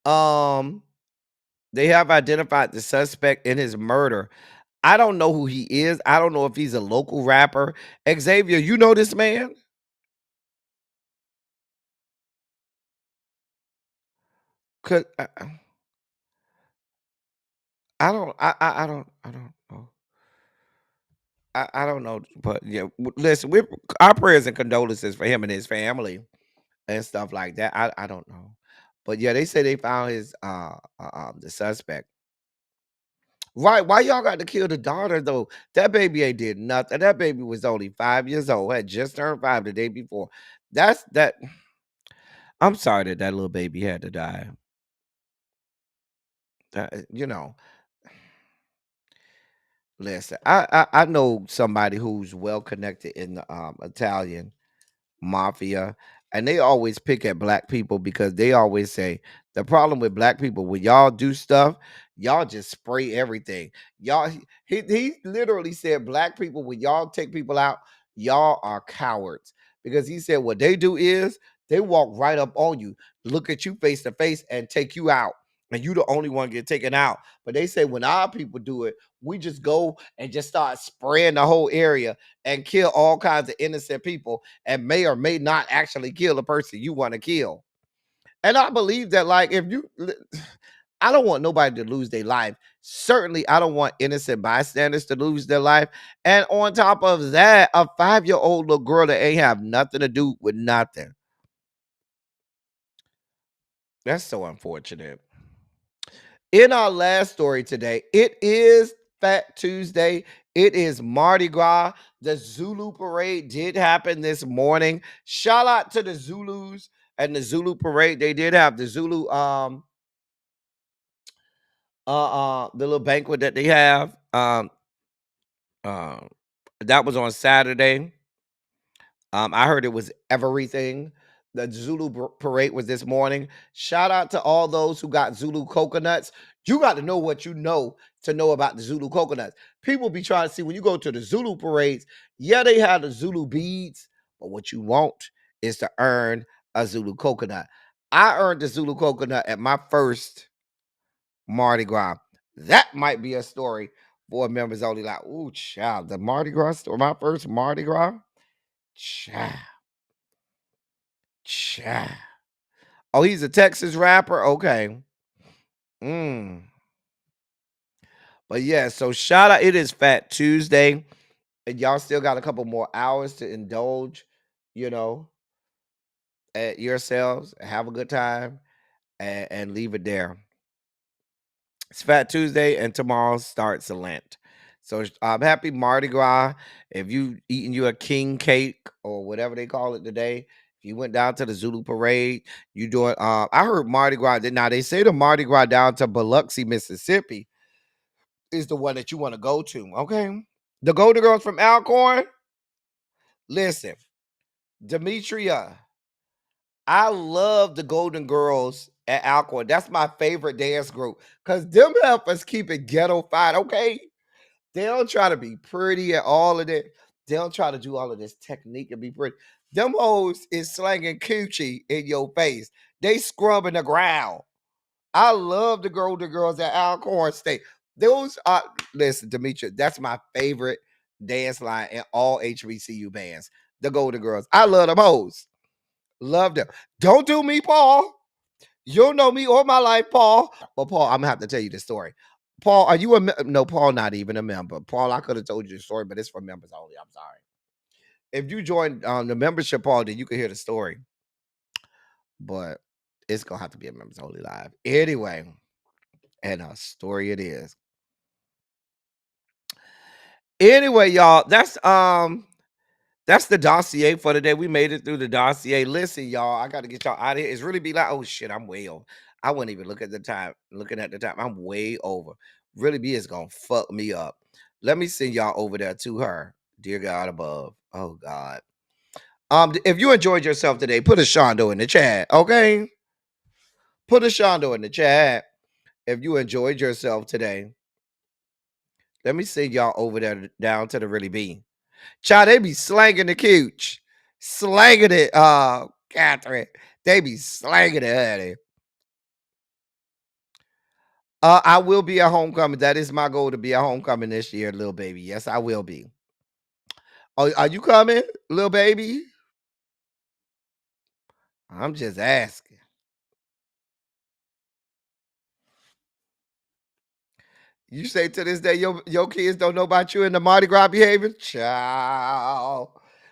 They have identified the suspect in his murder. I don't know who he is. I don't know if he's a local rapper. Xavier, you know this man? Cause I don't know. I don't know, but yeah, listen, our prayers and condolences for him and his family and stuff like that. I don't know, but yeah, they say they found his the suspect. Right? Why y'all got to kill the daughter though? That baby ain't did nothing. That baby was only 5 years old. Had just turned 5 the day before. That's that. I'm sorry that that little baby had to die. You know, listen, I know somebody who's well connected in the Italian mafia, and they always pick at black people because they always say the problem with black people when y'all do stuff, y'all just spray everything. Y'all, he literally said black people when y'all take people out, y'all are cowards because he said what they do is they walk right up on you, look at you face to face, and take you out. And you the only one get taken out. But they say when our people do it, we just go and just start spraying the whole area and kill all kinds of innocent people and may or may not actually kill the person you want to kill. And I believe that, like, if you, I don't want nobody to lose their life. Certainly, I don't want innocent bystanders to lose their life. And on top of that, a 5-year-old little girl that ain't have nothing to do with nothing. That's so unfortunate. In our last story today, it is Fat Tuesday. It is Mardi Gras. The Zulu parade did happen this morning. Shout out to the Zulus and the Zulu parade. They did have the Zulu the little banquet that they have. Uh, that was on Saturday. I heard it was everything. The Zulu parade was this morning. Shout out to all those who got Zulu coconuts. You got to know what you know to know about the Zulu coconuts. People be trying to see when you go to the Zulu parades, yeah, they have the Zulu beads, but what you want is to earn a Zulu coconut. I earned the Zulu coconut at my first Mardi Gras. That might be a story for members only. Like, ooh, child, the Mardi Gras story, my first Mardi Gras. Child. Child. Oh, he's a Texas rapper? Okay. Mm. But yeah, so shout out. It is Fat Tuesday. And y'all still got a couple more hours to indulge, you know, at yourselves. Have a good time and leave it there. It's Fat Tuesday, and tomorrow starts Lent. So happy Mardi Gras. If you eating you a king cake or whatever they call it today, if you went down to the Zulu parade, you doing I heard Mardi Gras. Now they say the Mardi Gras down to Biloxi, Mississippi is the one that you want to go to. Okay. The Golden Girls from Alcorn. Listen, Demetria, I love the Golden Girls at Alcorn. That's my favorite dance group. Cause them help us keep it ghetto fight, okay? They don't try to be pretty and all of that. They don't try to do all of this technique and be pretty. Them hoes is slanging coochie in your face. They scrubbing the ground. I love the Golden Girls at Alcorn State. Those are, listen, Demetria, that's my favorite dance line in all HBCU bands. The Golden Girls. I love them hoes. Love them. Don't do me, Paul. You don't know me or my life, Paul. But Paul, I'm gonna have to tell you the story. Paul, are you no? Paul, not even a member. Paul, I could have told you the story, but it's for members only. I'm sorry. If you join the membership, Paul, then you can hear the story. But it's gonna have to be a members only live anyway. And a story it is. Anyway, y'all, that's the dossier for today. We made it through the dossier. Listen, y'all, I got to get y'all out of here. It's really be like, oh shit, I'm way over. I wouldn't even look at the time. Looking at the time, I'm way over. Really be is gonna fuck me up. Let me send y'all over there to her. Dear God above. Oh God. If you enjoyed yourself today, put a Shondo in the chat. Okay. Put a Shondo in the chat. If you enjoyed yourself today, let me send y'all over there down to the really be. Child, they be slanging the cooch. Slanging it, Catherine. They be slanging it, honey. I will be at homecoming. That is my goal to be at homecoming this year, little baby. Yes, I will be. Oh, are you coming, little baby? I'm just asking. You say to this day, your kids don't know about you and the Mardi Gras behavior? Child.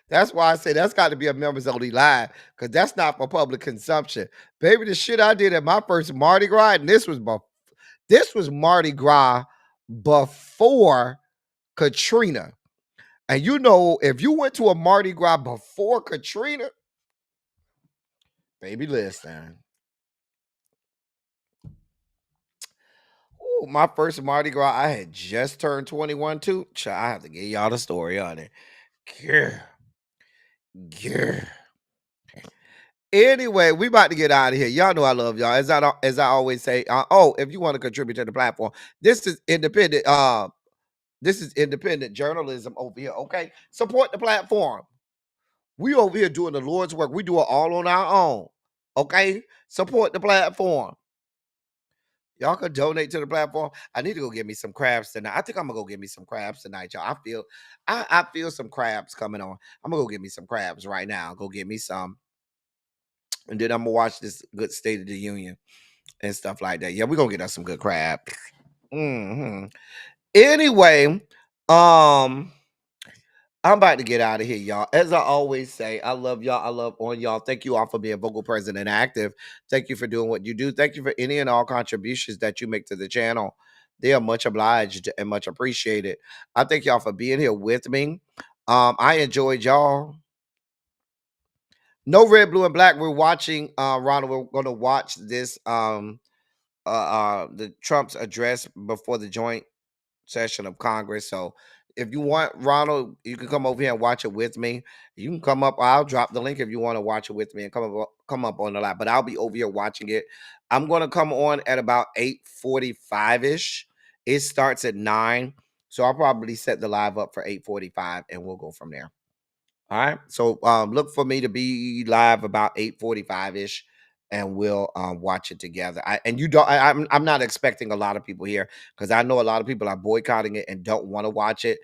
That's why I say that's got to be a members only live, because that's not for public consumption. Baby, the shit I did at my first Mardi Gras, and this was Mardi Gras before Katrina. And you know, if you went to a Mardi Gras before Katrina, baby, listen. Ooh, my first Mardi Gras, I had just turned 21 too. Child, I have to get y'all the story on it. Yeah. Yeah. Anyway, we about to get out of here. Y'all know I love y'all. As I always say, if you want to contribute to the platform, this is independent. This is independent journalism over here. Okay, support the platform. We over here doing the Lord's work. We do it all on our own. Okay, support the platform. Y'all can donate to the platform. I need to go get me some crabs tonight. I think I'm gonna go get me some crabs tonight, y'all. I feel some crabs coming on. I'm gonna go get me some crabs right now. Go get me some. And then I'm gonna watch this good State of the Union and stuff like that. Yeah, we're gonna get us some good crab. Anyway, I'm about to get out of here, y'all. As I always say, I love y'all. I love on y'all. Thank you all for being vocal, present, and active. Thank you for doing what you do. Thank you for any and all contributions that you make to the channel. They are much obliged and much appreciated. I thank y'all for being here with me. I enjoyed y'all. No red, blue, and black. We're watching Ronald. We're gonna watch this the Trump's address before the joint session of Congress. So if you want, Ronald, you can come over here and watch it with me. You can come up. I'll drop the link if you want to watch it with me and come up on the live. But I'll be over here watching it. I'm gonna come on at about 8:45-ish. It starts at 9. So I'll probably set the live up for 8:45 and we'll go from there. All right. So look for me to be live about 8:45-ish. And we'll watch it together. I'm not expecting a lot of people here because I know a lot of people are boycotting it and don't want to watch it.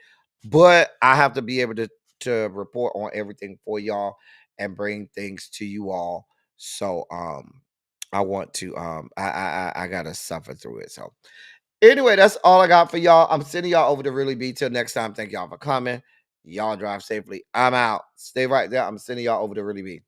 But I have to be able to report on everything for y'all and bring things to you all. So I want to I gotta suffer through it. So anyway, that's all I got for y'all. I'm sending y'all over to Really Be. Till next time. Thank y'all for coming. Y'all drive safely. I'm out. Stay right there. I'm sending y'all over to Really Be.